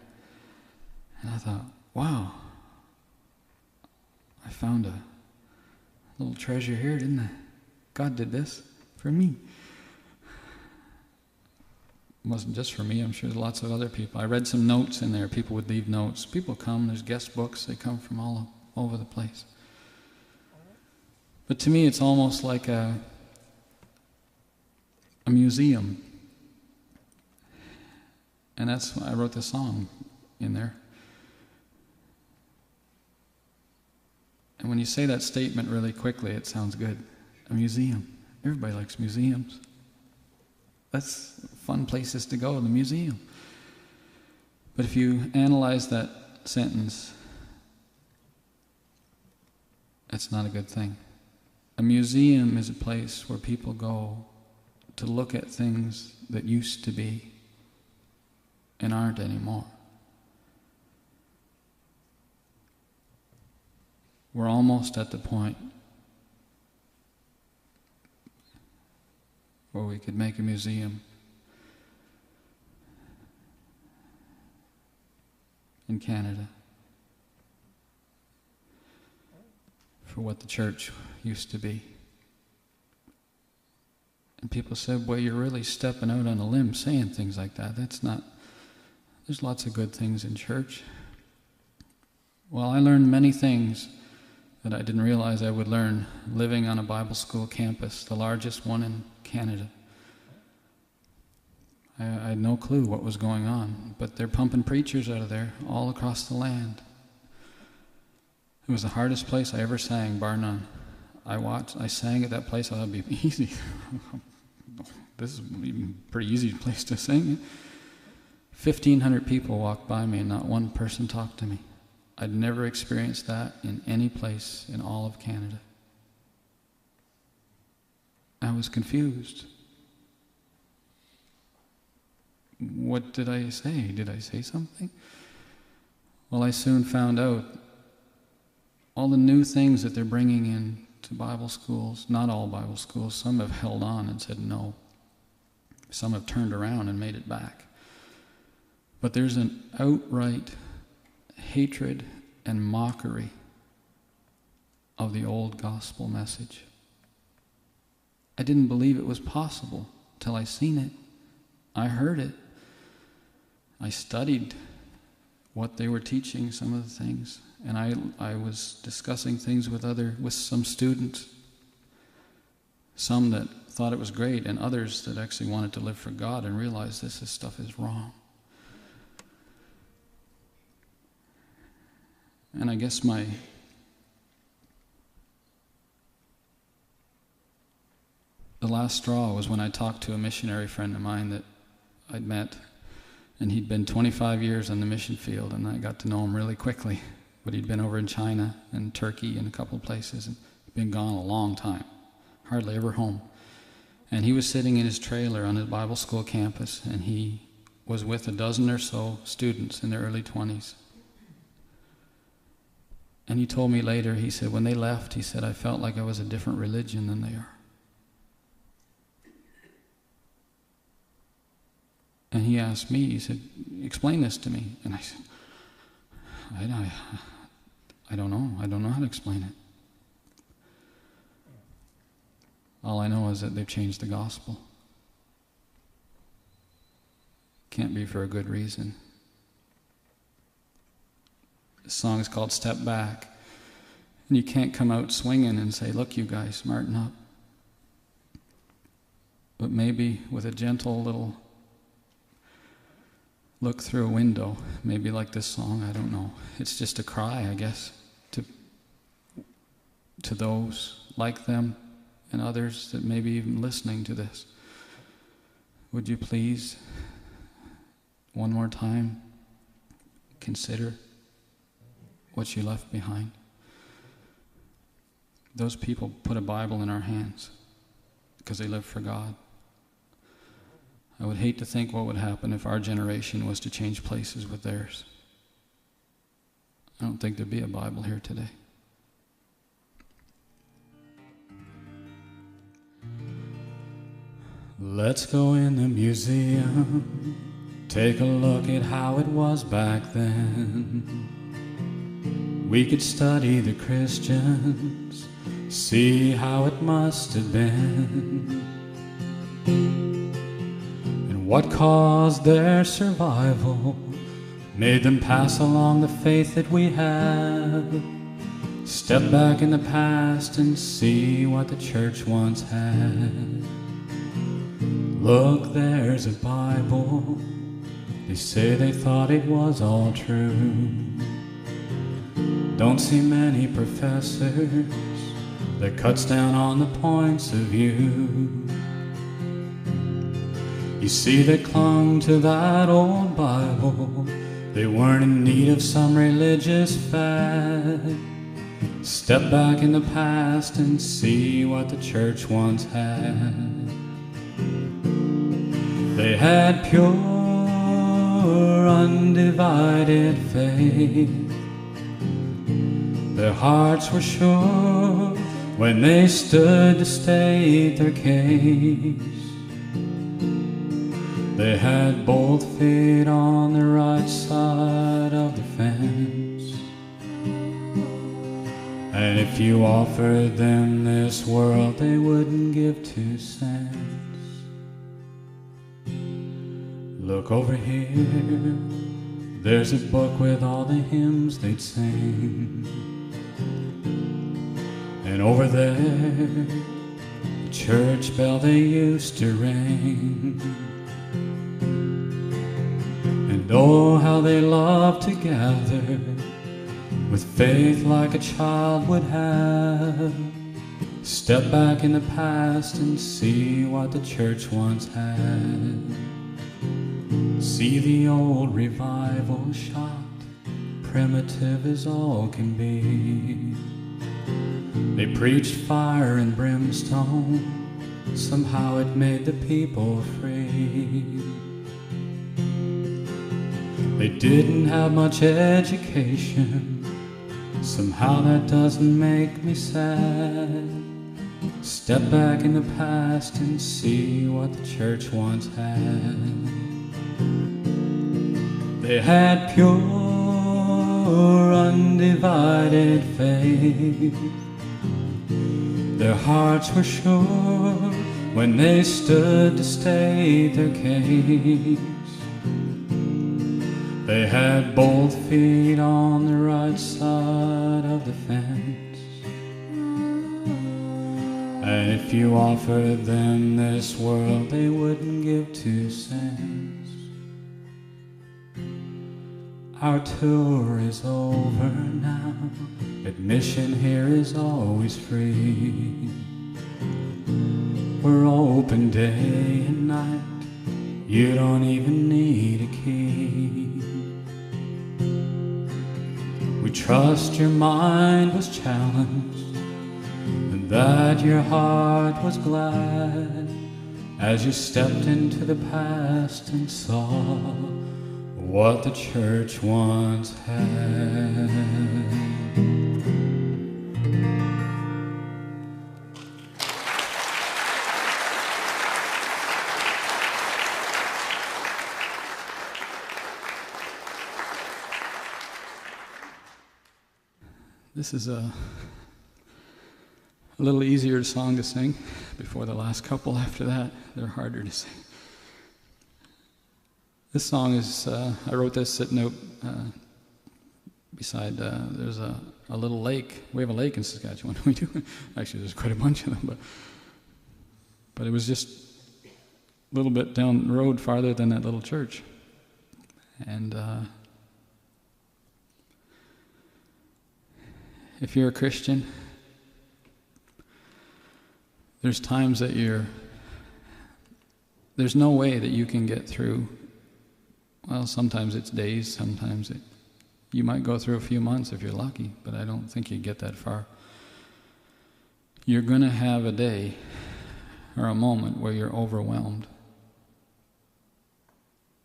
And I thought, wow, I found a little treasure here, didn't I? God did this for me. It wasn't just for me, I'm sure there's lots of other people. I read some notes in there. People would leave notes. People come, there's guest books, they come from all over the place. But to me, it's almost like a museum. And that's why I wrote the song in there. And when you say that statement really quickly, it sounds good. A museum. Everybody likes museums. That's fun places to go, the museum. But if you analyze that sentence, that's not a good thing. A museum is a place where people go to look at things that used to be and aren't anymore. We're almost at the point where we could make a museum in Canada for what the church used to be. And people said, well, you're really stepping out on a limb saying things like that. That's not, there's lots of good things in church. Well, I learned many things that I didn't realize I would learn living on a Bible school campus, the largest one in Canada. I had no clue what was going on, but they're pumping preachers out of there all across the land. It was the hardest place I ever sang, bar none. I sang at that place, I thought it'd be easy. This is a pretty easy place to sing. 1,500 people walked by me and not one person talked to me. I'd never experienced that in any place in all of Canada. I was confused. What did I say? Did I say something? Well, I soon found out all the new things that they're bringing in to Bible schools. Not all Bible schools. Some have held on and said no. Some have turned around and made it back. But there's an outright hatred and mockery of the old gospel message. I didn't believe it was possible till I seen it. I heard it. I studied what they were teaching, some of the things, and I was discussing things with some students, some that thought it was great, and others that actually wanted to live for God and realized this stuff is wrong. And I guess the last straw was when I talked to a missionary friend of mine that I'd met, and he'd been 25 years on the mission field, and I got to know him really quickly. But he'd been over in China and Turkey and a couple of places, and been gone a long time, hardly ever home. And he was sitting in his trailer on his Bible school campus, and he was with a dozen or so students in their early 20s. And he told me later, he said, when they left, he said, I felt like I was a different religion than they are. And he asked me, he said, explain this to me. And I said, I don't know. I don't know how to explain it. All I know is that they've changed the gospel. Can't be for a good reason. This song is called Step Back. And you can't come out swinging and say, look, you guys, smarten up. But maybe with a gentle little look through a window, maybe like this song, I don't know. It's just a cry, I guess, to those like them and others that may be even listening to this. Would you please, one more time, consider what you left behind? Those people put a Bible in our hands because they live for God. I would hate to think what would happen if our generation was to change places with theirs. I don't think there'd be a Bible here today. Let's go in the museum, take a look at how it was back then. We could study the Christians, see how it must have been, and what caused their survival, made them pass along the faith that we have. Step back in the past and see what the church once had. Look, there's a Bible. They say they thought it was all true. Don't see many professors that cuts down on the points of view. You see, they clung to that old Bible. They weren't in need of some religious fad. Step back in the past and see what the church once had. They had pure, undivided faith. Their hearts were sure when they stood to state their case. They had both feet on the right side of the fence. And if you offered them this world, they wouldn't give 2 cents. Look over here, there's a book with all the hymns they'd sing. And over there, the church bell they used to ring. And oh, how they loved to gather with faith like a child would have. Step back in the past and see what the church once had. See the old revival shot, primitive as all can be. They preached fire and brimstone, somehow it made the people free. They didn't have much education, somehow that doesn't make me sad. Step back in the past and see what the church once had. They had pure, undivided faith. Their hearts were sure when they stood to state their case. They had both feet on the right side of the fence. And if you offered them this world, they wouldn't give 2 cents. Our tour is over now. Admission here is always free. We're open day and night. You don't even need a key. We trust your mind was challenged and that your heart was glad as you stepped into the past and saw what the church once had. This is a little easier song to sing before the last couple. After that, they're harder to sing. This song is, I wrote this sitting out beside, there's a little lake. We have a lake in Saskatchewan. We do. Actually, there's quite a bunch of them. But it was just a little bit down the road farther than that little church. And if you're a Christian, there's times that there's no way that you can get through. Well, sometimes it's days, sometimes you might go through a few months if you're lucky, but I don't think you get that far. You're going to have a day or a moment where you're overwhelmed.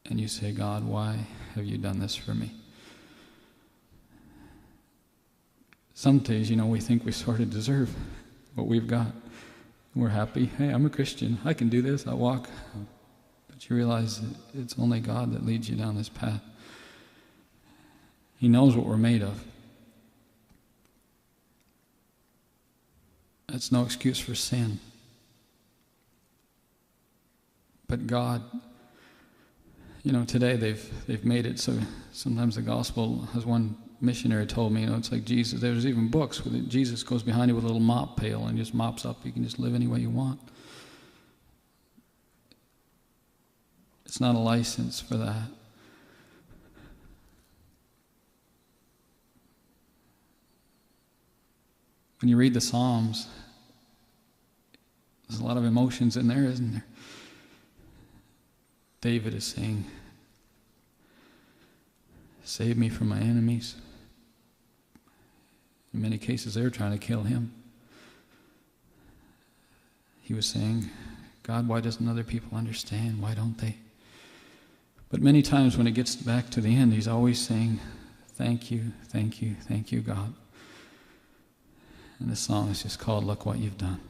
And you say, God, why have you done this for me? Some days, we think we sort of deserve what we've got. We're happy. Hey, I'm a Christian. I can do this. I walk. But you realize that it's only God that leads you down this path. He knows what we're made of. That's no excuse for sin. But God, today they've made it so sometimes the gospel, as one missionary told me, it's like Jesus. There's even books where Jesus goes behind you with a little mop pail and just mops up. You can just live any way you want. It's not a license for that. When you read the Psalms, there's a lot of emotions in there, isn't there? David is saying, save me from my enemies. In many cases, they were trying to kill him. He was saying, God, why doesn't other people understand? Why don't they? But many times when it gets back to the end, he's always saying, thank you, thank you, thank you, God. And this song is just called Look What You've Done.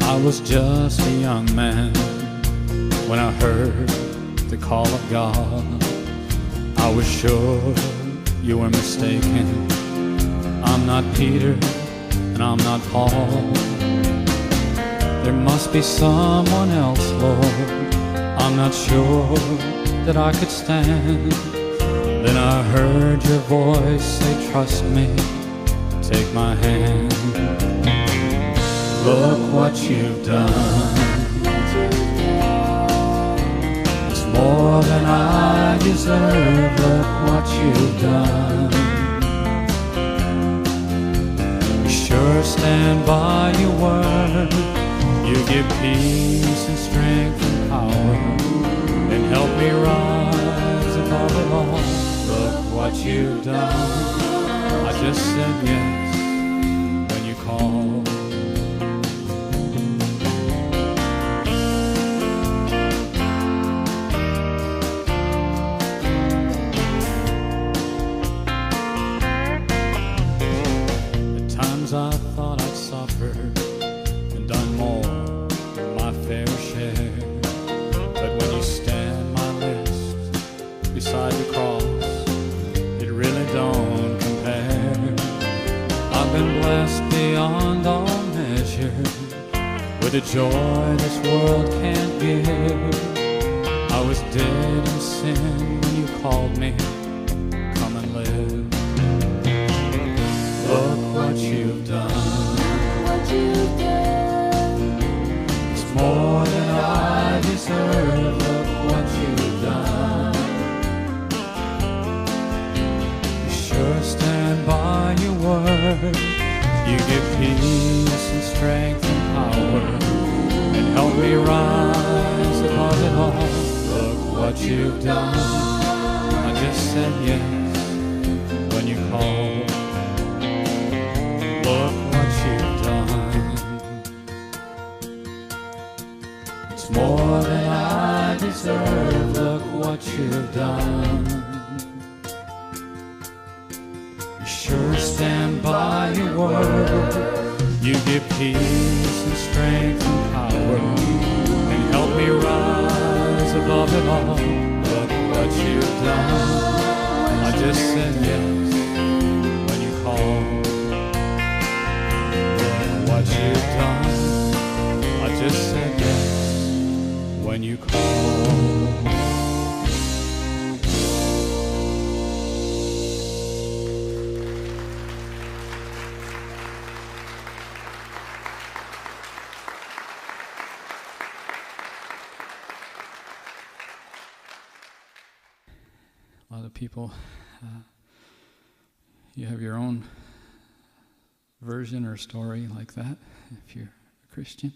I was just a young man when I heard the call of God. I was sure you were mistaken. I'm not Peter and I'm not Paul. There must be someone else, Lord. I'm not sure that I could stand. Then I heard your voice say, trust me, take my hand. Look what you've done. It's more than I deserve. Look what you've done. You sure stand by your word. You give peace and strength and power, and help me rise above it all. Look what you've done. I just said yes when you called. I thought I'd suffered and done more than my fair share. But when you stand my list beside the cross, it really don't compare. I've been blessed beyond all measure with a joy this world can't give. I was dead in sin when you called me, come and live. Look what you've done. It's more than I deserve. Look what you've done. You sure stand by your word. You give peace and strength and power, and help me rise above it all. Look what you've done. I just said yes when you called. Look what you've done. It's more than I deserve. Look what you've done. You sure stand by your word. You give peace and strength and power, and help me rise above it all. Look what you've done. I just said yes when you called. What you've done, I just said yes when you called. A lot of people, you have your own version or story like that, if you're a Christian.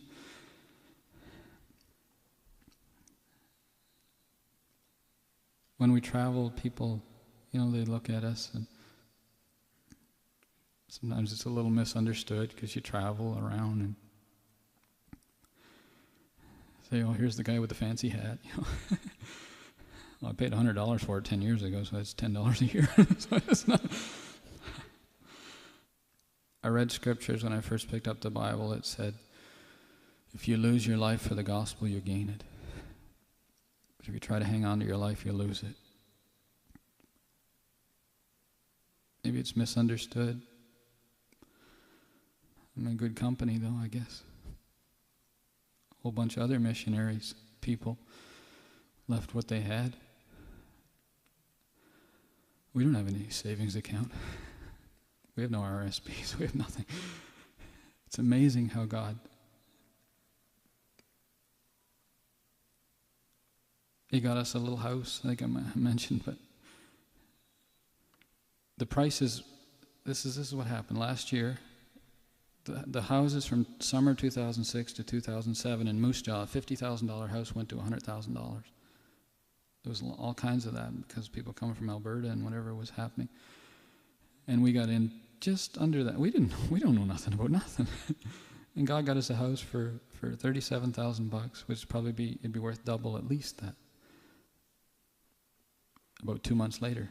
When we travel, people, they look at us and Sometimes it's a little misunderstood because you travel around and say, oh, here's the guy with the fancy hat. Well, I paid $100 for it 10 years ago, so that's $10 a year. So it's not. I read scriptures when I first picked up the Bible. It said, if you lose your life for the gospel, you gain it. But if you try to hang on to your life, you lose it. Maybe it's misunderstood. I'm in good company, though, I guess. A whole bunch of other missionaries, people, left what they had. We don't have any savings account. We have no RSPs. We have nothing. It's amazing how God... He got us a little house, like I mentioned, but the prices, this is what happened. Last year, the houses from summer 2006 to 2007 in Moose Jaw, a $50,000 house went to $100,000. There was all kinds of that because people coming from Alberta and whatever was happening. And we got in just under that. We don't know nothing about nothing. And God got us a house for $37,000, which it'd be worth double at least that. About 2 months later.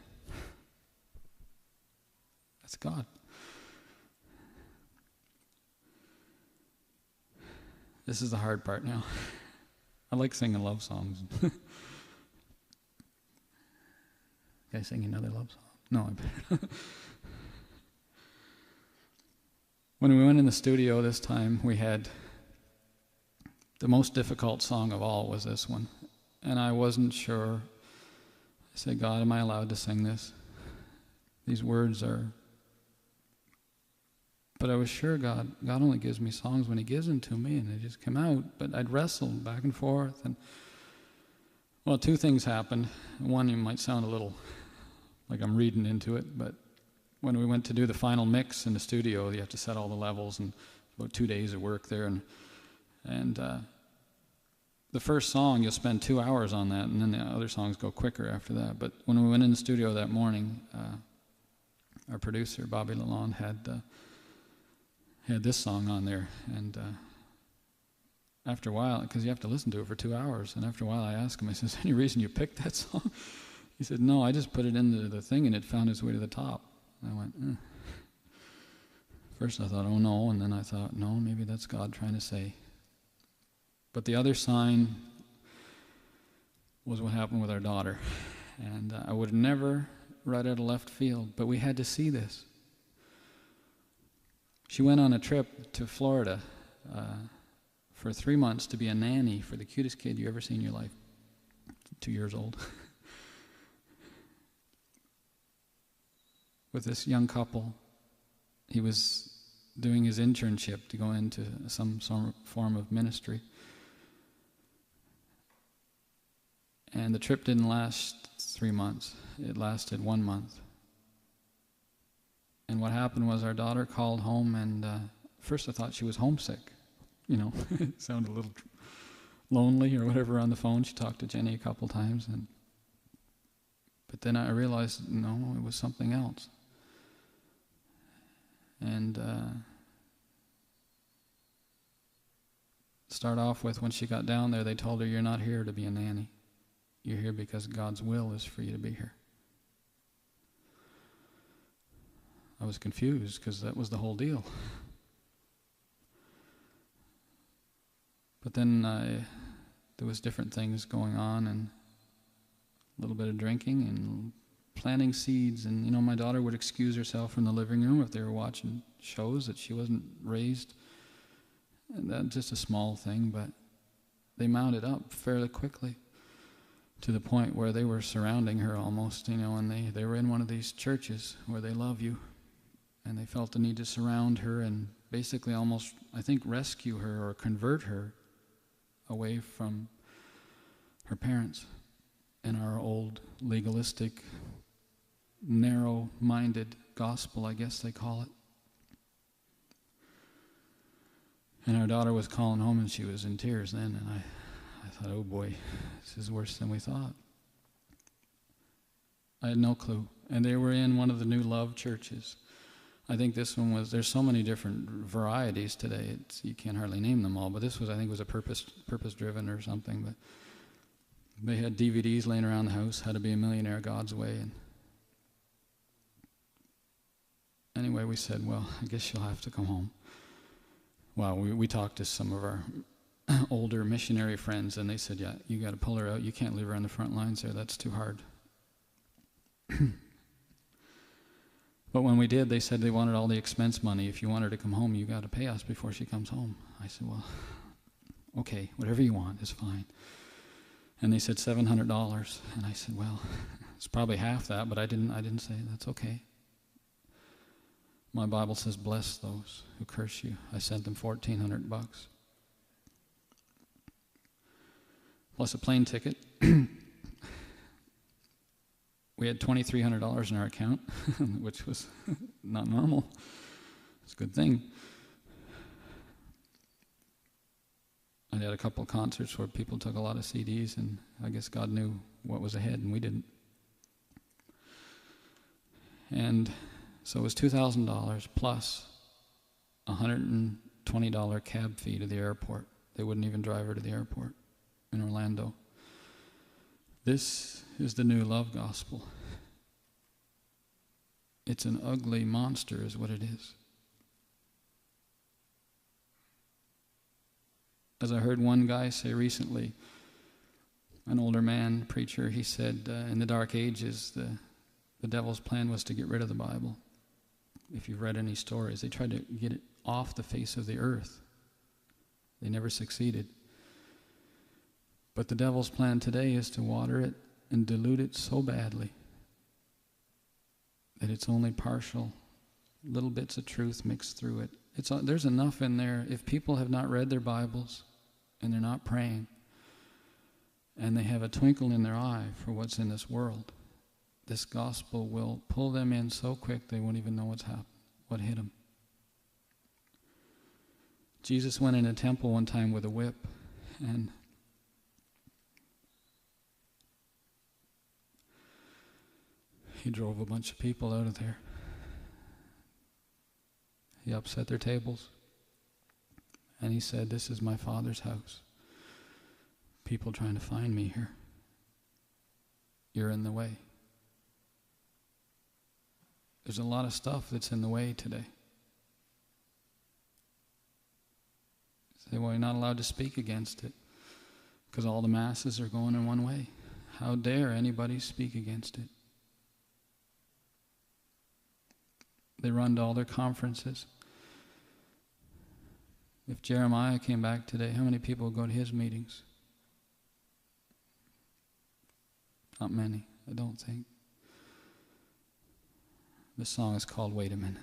That's God. This is the hard part now. I like singing love songs. Can I sing another love song? No, I better. When we went in the studio this time, we had the most difficult song of all was this one. And I wasn't sure. I said, God, am I allowed to sing this? These words are... But I was sure God only gives me songs when He gives them to me, and they just come out. But I'd wrestled back and forth, and well, two things happened. One, you might sound a little like I'm reading into it, but when we went to do the final mix in the studio, you have to set all the levels, and about 2 days of work there, and the first song you'll spend 2 hours on that, and then the other songs go quicker after that. But when we went in the studio that morning, our producer Bobby Lalonde had this song on there, and after a while, because you have to listen to it for 2 hours, and after a while I asked him, I said, is there any reason you picked that song? He said, no, I just put it into the thing and it found its way to the top. And I went, First I thought, oh no, and then I thought, no, maybe that's God trying to say. But the other sign was what happened with our daughter. And I would have never right out of left field, but we had to see this. She went on a trip to Florida for 3 months to be a nanny for the cutest kid you ever seen in your life. 2 years old. With this young couple. He was doing his internship to go into some form of ministry. And the trip didn't last 3 months. It lasted 1 month. And what happened was our daughter called home, and first I thought she was homesick. You know, it sounded a little lonely or whatever on the phone. She talked to Jenny a couple times, but then I realized, no, it was something else. And start off with, when she got down there, they told her, you're not here to be a nanny. You're here because God's will is for you to be here. I was confused because that was the whole deal. But then there was different things going on, and a little bit of drinking and planting seeds. And, you know, my daughter would excuse herself from the living room if they were watching shows that she wasn't raised. And that's just a small thing, but they mounted up fairly quickly to the point where they were surrounding her almost, you know, and they were in one of these churches where they love you. And they felt the need to surround her and basically almost, I think, rescue her or convert her away from her parents and our old legalistic, narrow-minded gospel, I guess they call it. And our daughter was calling home, and she was in tears then, and I thought, oh boy, this is worse than we thought. I had no clue. And they were in one of the new Love churches. I think this one was, there's so many different varieties today, you can't hardly name them all, but this was, I think, was a purpose-driven or something. But they had DVDs laying around the house, How to Be a Millionaire God's Way. And anyway, we said, well, I guess you'll have to come home. Well, we talked to some of our older missionary friends, and they said, yeah, you got to pull her out. You can't leave her on the front lines there. That's too hard. But when we did, they said they wanted all the expense money. If you want her to come home, you got to pay us before she comes home. I said, well, okay, whatever you want is fine. And they said $700. And I said, well, it's probably half that, but I didn't say that's okay. My Bible says, bless those who curse you. I sent them $1,400. Plus a plane ticket. We had $2,300 in our account, which was not normal. It's a good thing. I had a couple of concerts where people took a lot of CDs, and I guess God knew what was ahead, and we didn't. And so it was $2,000 plus a $120 cab fee to the airport. They wouldn't even drive her to the airport in Orlando. This is the new love gospel. It's an ugly monster is what it is. As I heard one guy say recently, an older man, preacher, he said, in the dark ages, the devil's plan was to get rid of the Bible. If you've read any stories, they tried to get it off the face of the earth. They never succeeded. But the devil's plan today is to water it and dilute it so badly that it's only partial, little bits of truth mixed through it. There's enough in there. If people have not read their Bibles and they're not praying and they have a twinkle in their eye for what's in this world, this gospel will pull them in so quick they won't even know what's happened, what hit them. Jesus went in a temple one time with a whip, and he drove a bunch of people out of there. He upset their tables. And he said, this is my Father's house. People trying to find me here. You're in the way. There's a lot of stuff that's in the way today. You say, well, you're not allowed to speak against it because all the masses are going in one way. How dare anybody speak against it? They run to all their conferences. If Jeremiah came back today, how many people would go to his meetings? Not many, I don't think. This song is called Wait a Minute.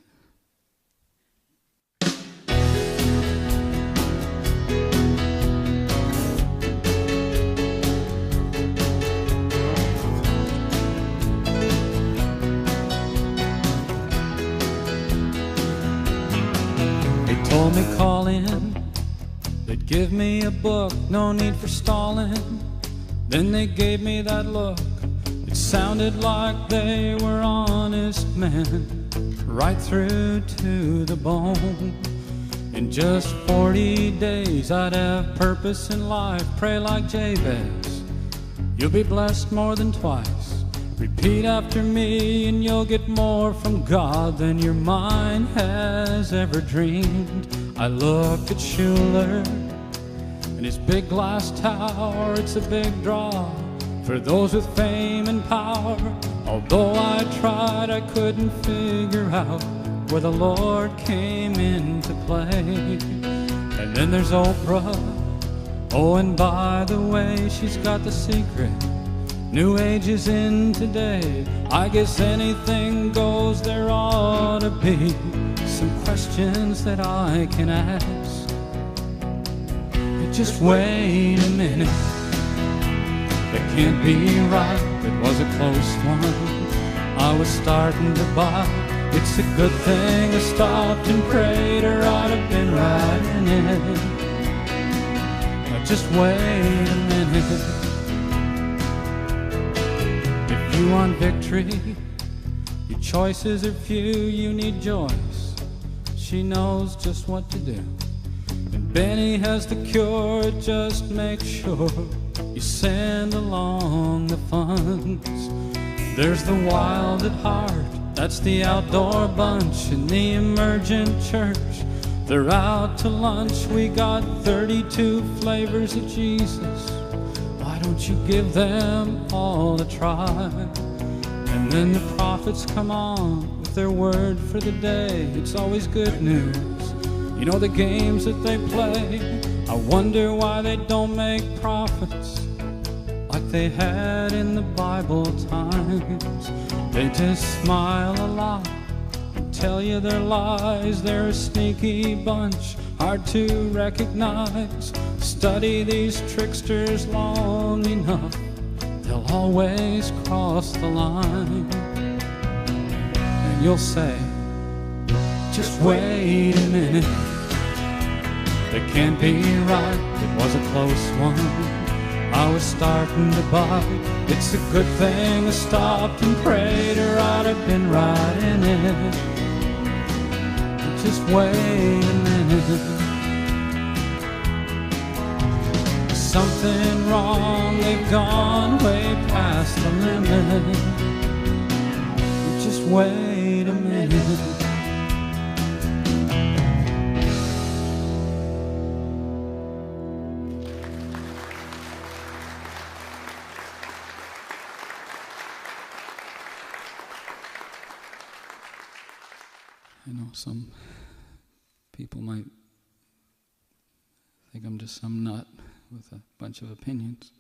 Told me call in, they'd give me a book, no need for stalling. Then they gave me that look, it sounded like they were honest men, right through to the bone. In just 40 days I'd have purpose in life, pray like Jabez, you'll be blessed more than twice. Repeat after me and you'll get more from God than your mind has ever dreamed. I looked at Schuler and his big glass tower, it's a big draw for those with fame and power. Although I tried, I couldn't figure out where the Lord came into play. And then there's Oprah, oh, and by the way, she's got the secret. New age is in today. I guess anything goes. There ought to be some questions that I can ask. Just wait a minute. That can't be right. It was a close one. I was starting to buy. It's a good thing I stopped and prayed, or I'd have been right in it. Now just wait a minute. If you want victory, your choices are few, you need Joyce she knows just what to do. And Benny has the cure, just make sure you send along the funds. There's the Wild at Heart, that's the outdoor bunch. In the Emergent Church, they're out to lunch. We got 32 flavors of Jesus. Why don't you give them all a try? And then the prophets come on with their word for the day. It's always good news. You know the games that they play. I wonder why they don't make prophets like they had in the Bible times. They just smile a lot and tell you their lies. They're a sneaky bunch, hard to recognize. Study these tricksters long enough, they'll always cross the line. And you'll say, just wait a minute, that can't be right, it was a close one. I was starting to bite. It's a good thing I stopped and prayed, or I'd have been right in it. Just wait a minute. Something wrong, they've gone way past the limit. Just wait a minute. I know some people might think I'm just some nut with a bunch of opinions.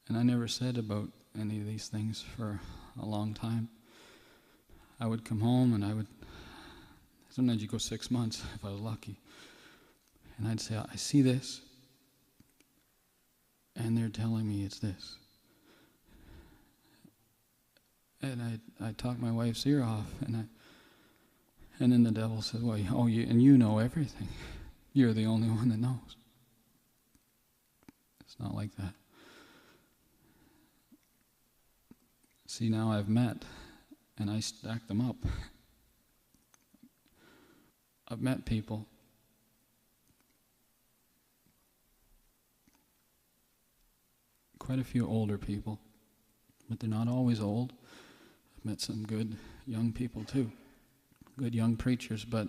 And I never said about any of these things for a long time. I would come home and sometimes you go 6 months if I was lucky. And I'd say, I see this, and they're telling me it's this. And I talk my wife's ear off, and then the devil says, well, you know everything. You're the only one that knows. It's not like that. See, now I've met, and I stack them up. I've met people quite a few older people, but they're not always old. I've met some good young people too, good young preachers, but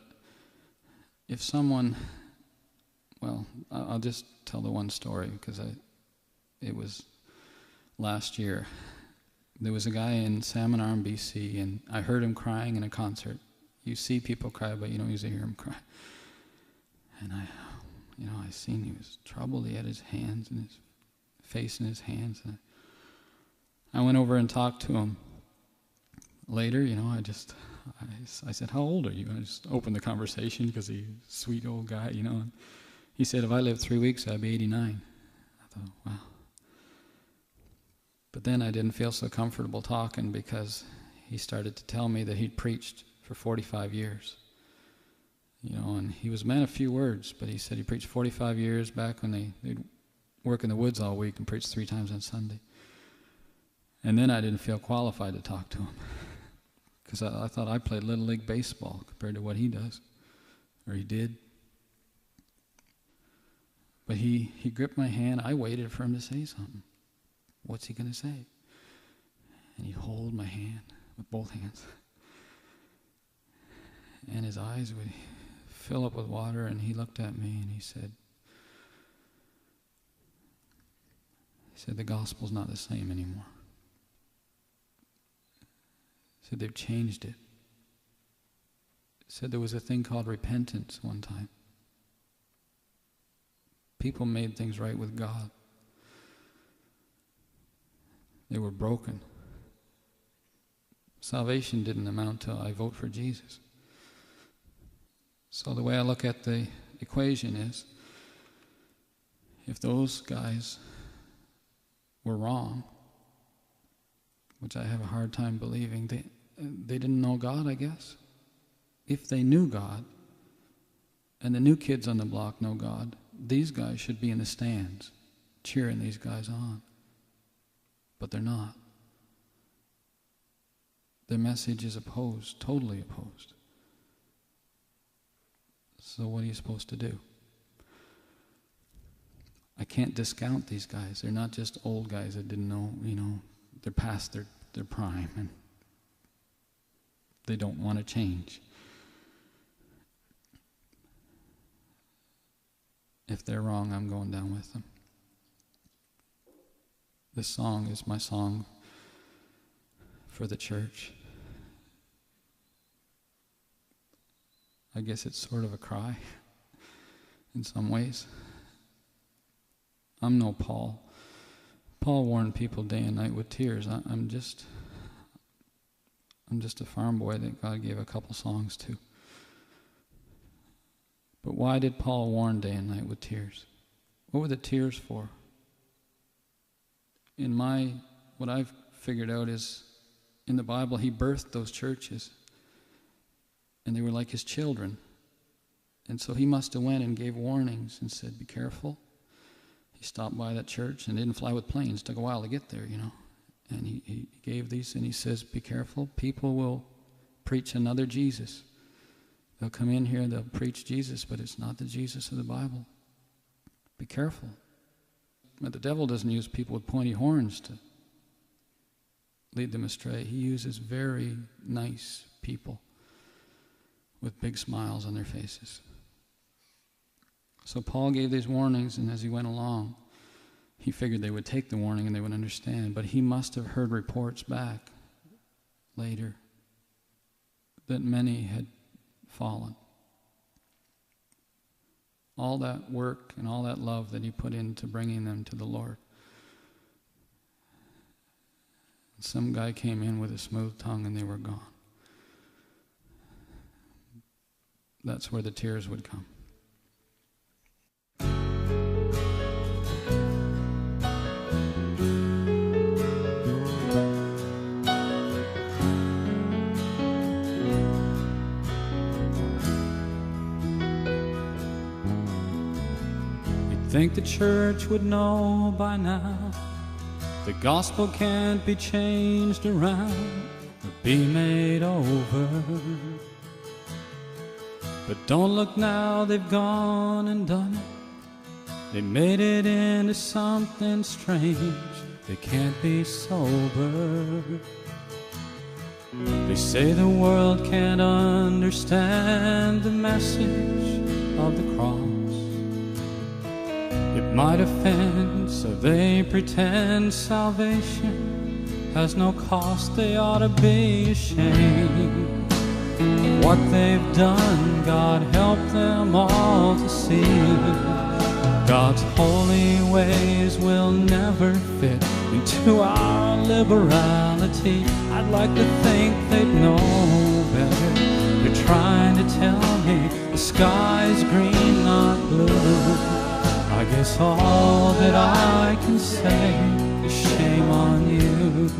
if someone, well, I'll just tell the one story because it was last year. There was a guy in Salmon Arm, BC, and I heard him crying in a concert. You see people cry, but you don't usually hear him cry. And I seen he was troubled. He had his hands and his face in his hands. And I went over and talked to him. Later, I said, how old are you? And I just opened the conversation because he's a sweet old guy, And he said, if I lived 3 weeks, I'd be 89. I thought, wow. But then I didn't feel so comfortable talking because he started to tell me that he'd preached for 45 years. And he was a man of few words, but he said he preached 45 years back when they'd work in the woods all week and preach 3 times on Sunday. And then I didn't feel qualified to talk to him because I thought I played Little League Baseball compared to what he does, or he did. But he gripped my hand. I waited for him to say something. What's he going to say? And he'd hold my hand with both hands. And his eyes would fill up with water, and he looked at me and he said, the gospel's not the same anymore. He said they've changed it. He said there was a thing called repentance one time. People made things right with God. They were broken. Salvation didn't amount to I vote for Jesus. So the way I look at the equation is, if those guys were wrong, which I have a hard time believing, they didn't know God, I guess. If they knew God, and the new kids on the block know God, these guys should be in the stands cheering these guys on. But they're not. Their message is opposed, totally opposed. So what are you supposed to do? I can't discount these guys. They're not just old guys that didn't know, they're past their prime and they don't want to change. If they're wrong, I'm going down with them. This song is my song for the church. I guess it's sort of a cry in some ways. I'm no Paul. Paul warned people day and night with tears. I'm just a farm boy that God gave a couple songs to. But why did Paul warn day and night with tears? What were the tears for? What I've figured out is, in the Bible, he birthed those churches. And they were like his children. And so he must have went and gave warnings and said, be careful. He stopped by that church and didn't fly with planes. It took a while to get there, And he gave these and he says, be careful. People will preach another Jesus. They'll come in here and they'll preach Jesus, but it's not the Jesus of the Bible. Be careful. But the devil doesn't use people with pointy horns to lead them astray. He uses very nice people with big smiles on their faces. So Paul gave these warnings, and as he went along, he figured they would take the warning and they would understand. But he must have heard reports back later that many had fallen. All that work and all that love that he put into bringing them to the Lord. Some guy came in with a smooth tongue and they were gone. That's where the tears would come. You'd think the church would know by now the gospel can't be changed around or be made over. But don't look now, they've gone and done it. They made it into something strange. They can't be sober. They say the world can't understand the message of the cross. It might offend, so they pretend salvation has no cost. They ought to be ashamed. What they've done, God help them all to see. God's holy ways will never fit into our liberality. I'd like to think they'd know better. They're trying to tell me the sky's green, not blue. I guess all that I can say is shame on you.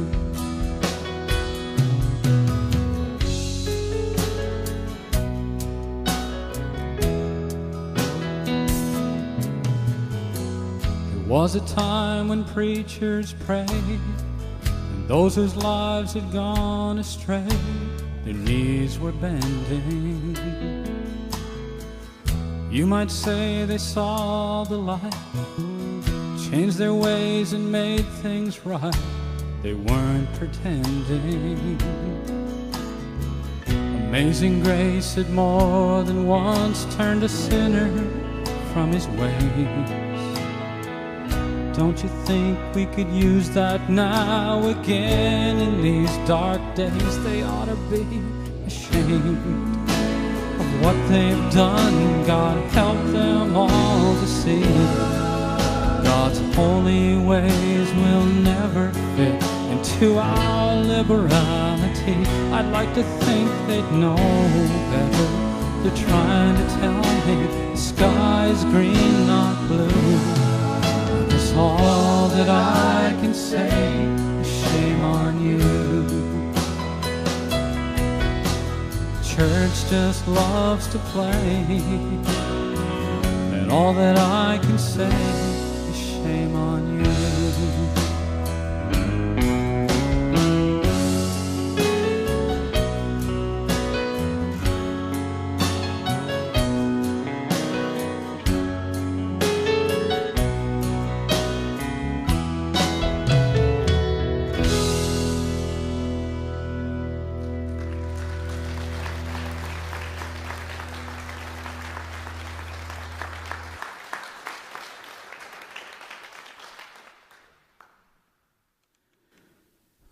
There was a time when preachers prayed, and those whose lives had gone astray, their knees were bending. You might say they saw the light, changed their ways and made things right. They weren't pretending. Amazing grace had more than once turned a sinner from his ways. Don't you think we could use that now again in these dark days? They ought to be ashamed of what they've done. God help them all to see. God's holy ways will never fit into our liberality. I'd like to think they'd know better. They're trying to tell me the sky's green, not blue. That's all that I can say is shame on you. Church just loves to play, and all that I can say is shame on you.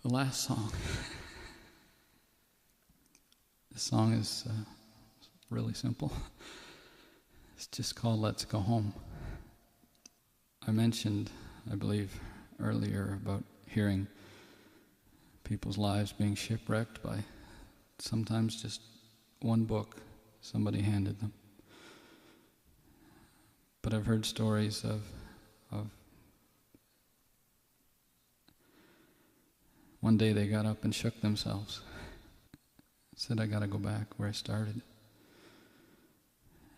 The last song. This song is really simple. It's just called Let's Go Home. I mentioned, I believe, earlier about hearing people's lives being shipwrecked by sometimes just one book somebody handed them. But I've heard stories of one day they got up and shook themselves. Said, I got to go back where I started.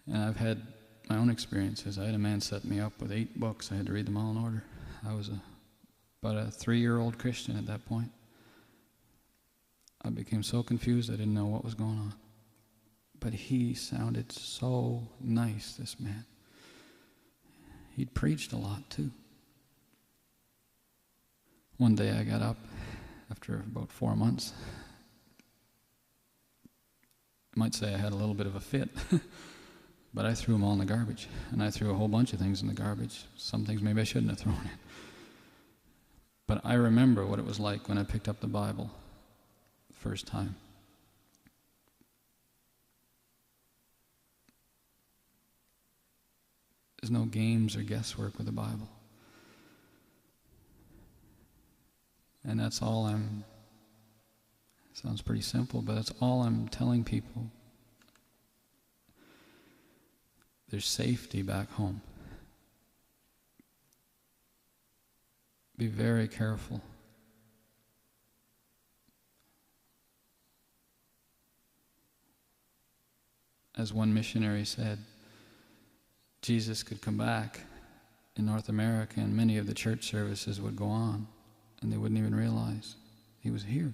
And I've had my own experiences. I had a man set me up with 8 books. I had to read them all in order. I was about a 3-year-old Christian at that point. I became so confused I didn't know what was going on. But he sounded so nice, this man. He'd preached a lot too. One day I got up after about 4 months. I might say I had a little bit of a fit, but I threw them all in the garbage. And I threw a whole bunch of things in the garbage. Some things maybe I shouldn't have thrown in. But I remember what it was like when I picked up the Bible the first time. There's no games or guesswork with the Bible. And that's all sounds pretty simple, but that's all I'm telling people. There's safety back home. Be very careful. As one missionary said, Jesus could come back in North America and many of the church services would go on and they wouldn't even realize he was here.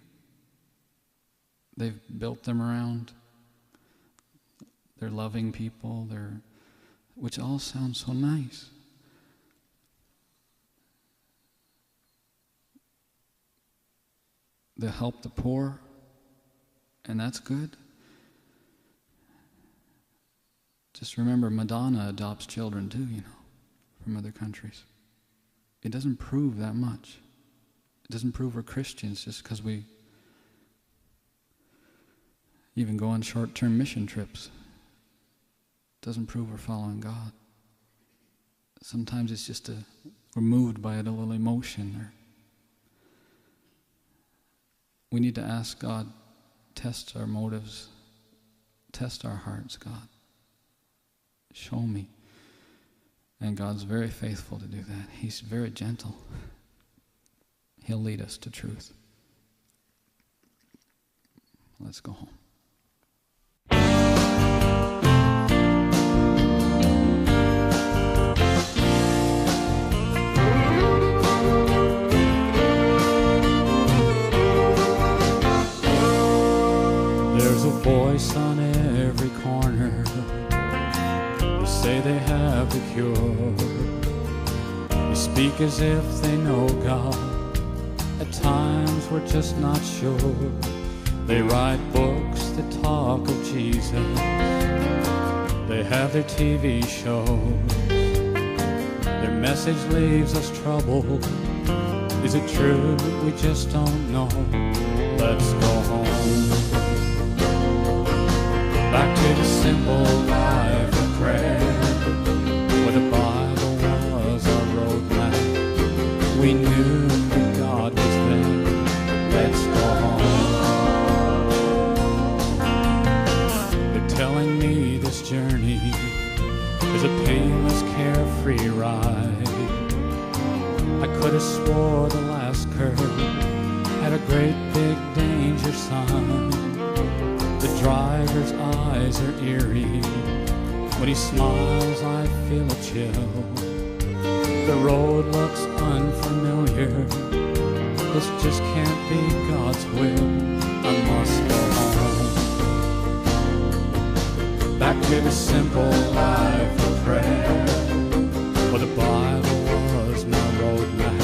They've built them around. They're loving people, which all sounds so nice. They help the poor, and that's good. Just remember, Madonna adopts children too, from other countries. It doesn't prove that much. It doesn't prove we're Christians just because we even go on short-term mission trips. It doesn't prove we're following God. Sometimes it's just we're moved by a little emotion. We need to ask God, test our motives, test our hearts, God. Show me. And God's very faithful to do that. He's very gentle. He'll lead us to truth. Let's go home. There's a voice on every corner. They say they have the cure. They speak as if they know God. At times we're just not sure. They write books that talk of Jesus. They have their TV shows. Their message leaves us troubled. Is it true? We just don't know. Let's go home. Back to the simple life of prayer, where the Bible was our roadmap. We knew that God was there. Let's go home. They're telling me this journey is a painless, carefree ride. I could have swore the last curve had a great big danger sign. The driver's eyes are eerie. When he smiles, I feel a chill. The road looks unfamiliar. This just can't be God's will. I must go home. Back to the simple life of prayer, where the Bible was my roadmap.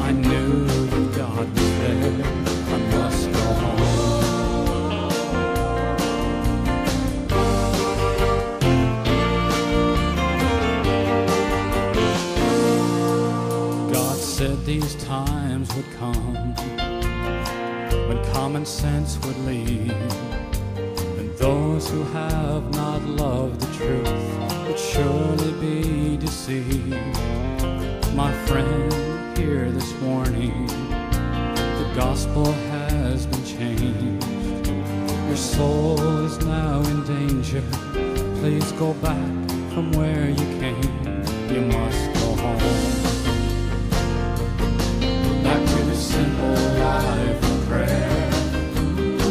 I knew that God was there. I must go home. said these times would come when common sense would leave, and those who have not loved the truth would surely be deceived. My friend, hear this warning. The gospel has been changed. Your soul is now in danger. Please go back from where you came. You must go home. Back to the simple life of prayer,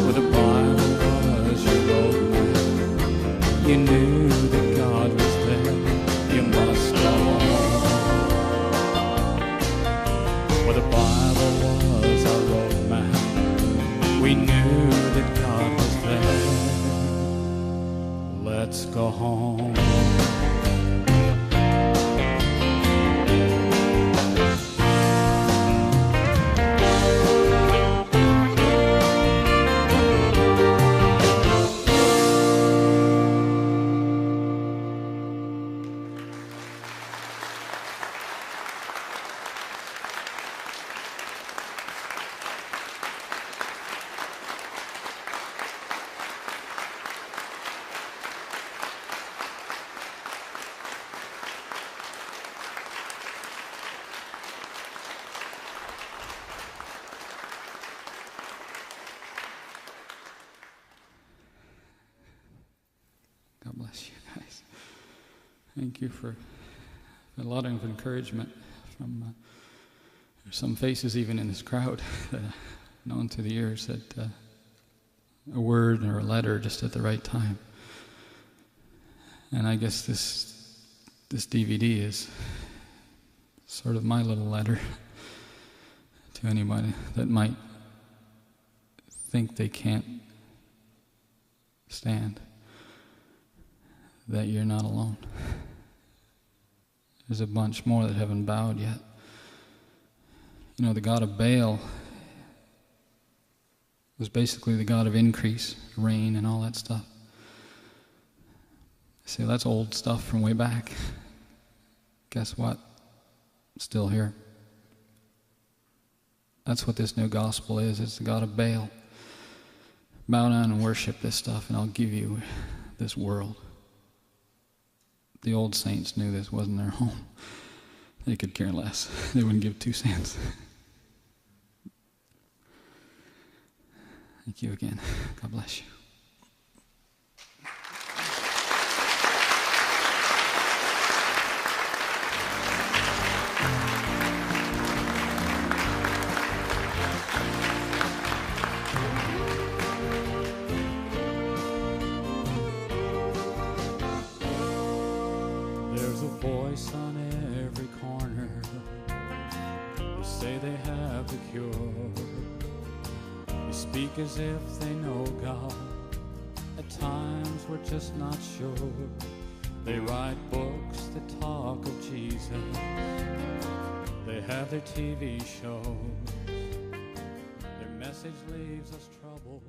where the Bible was your roadmap. You knew that God was there. You must go home. Where the Bible was our roadmap. We knew that God was there. Let's go home. God bless you guys. Thank you for a lot of encouragement from some faces even in this crowd that known through the years that a word or a letter just at the right time. And I guess this DVD is sort of my little letter to anybody that might think they can't stand, that you're not alone. There's a bunch more that haven't bowed yet. You know, the God of Baal was basically the God of increase, rain, and all that stuff. See, that's old stuff from way back. Guess what? Still here. That's what this new gospel is. It's the God of Baal. Bow down and worship this stuff, and I'll give you this world. The old saints knew this wasn't their home. They could care less. They wouldn't give 2 cents. Thank you again. God bless you. There's a voice on every corner. They say they have the cure. They speak as if they know God. At times we're just not sure. They write books that talk of Jesus. They have their TV shows. Their message leaves us troubled.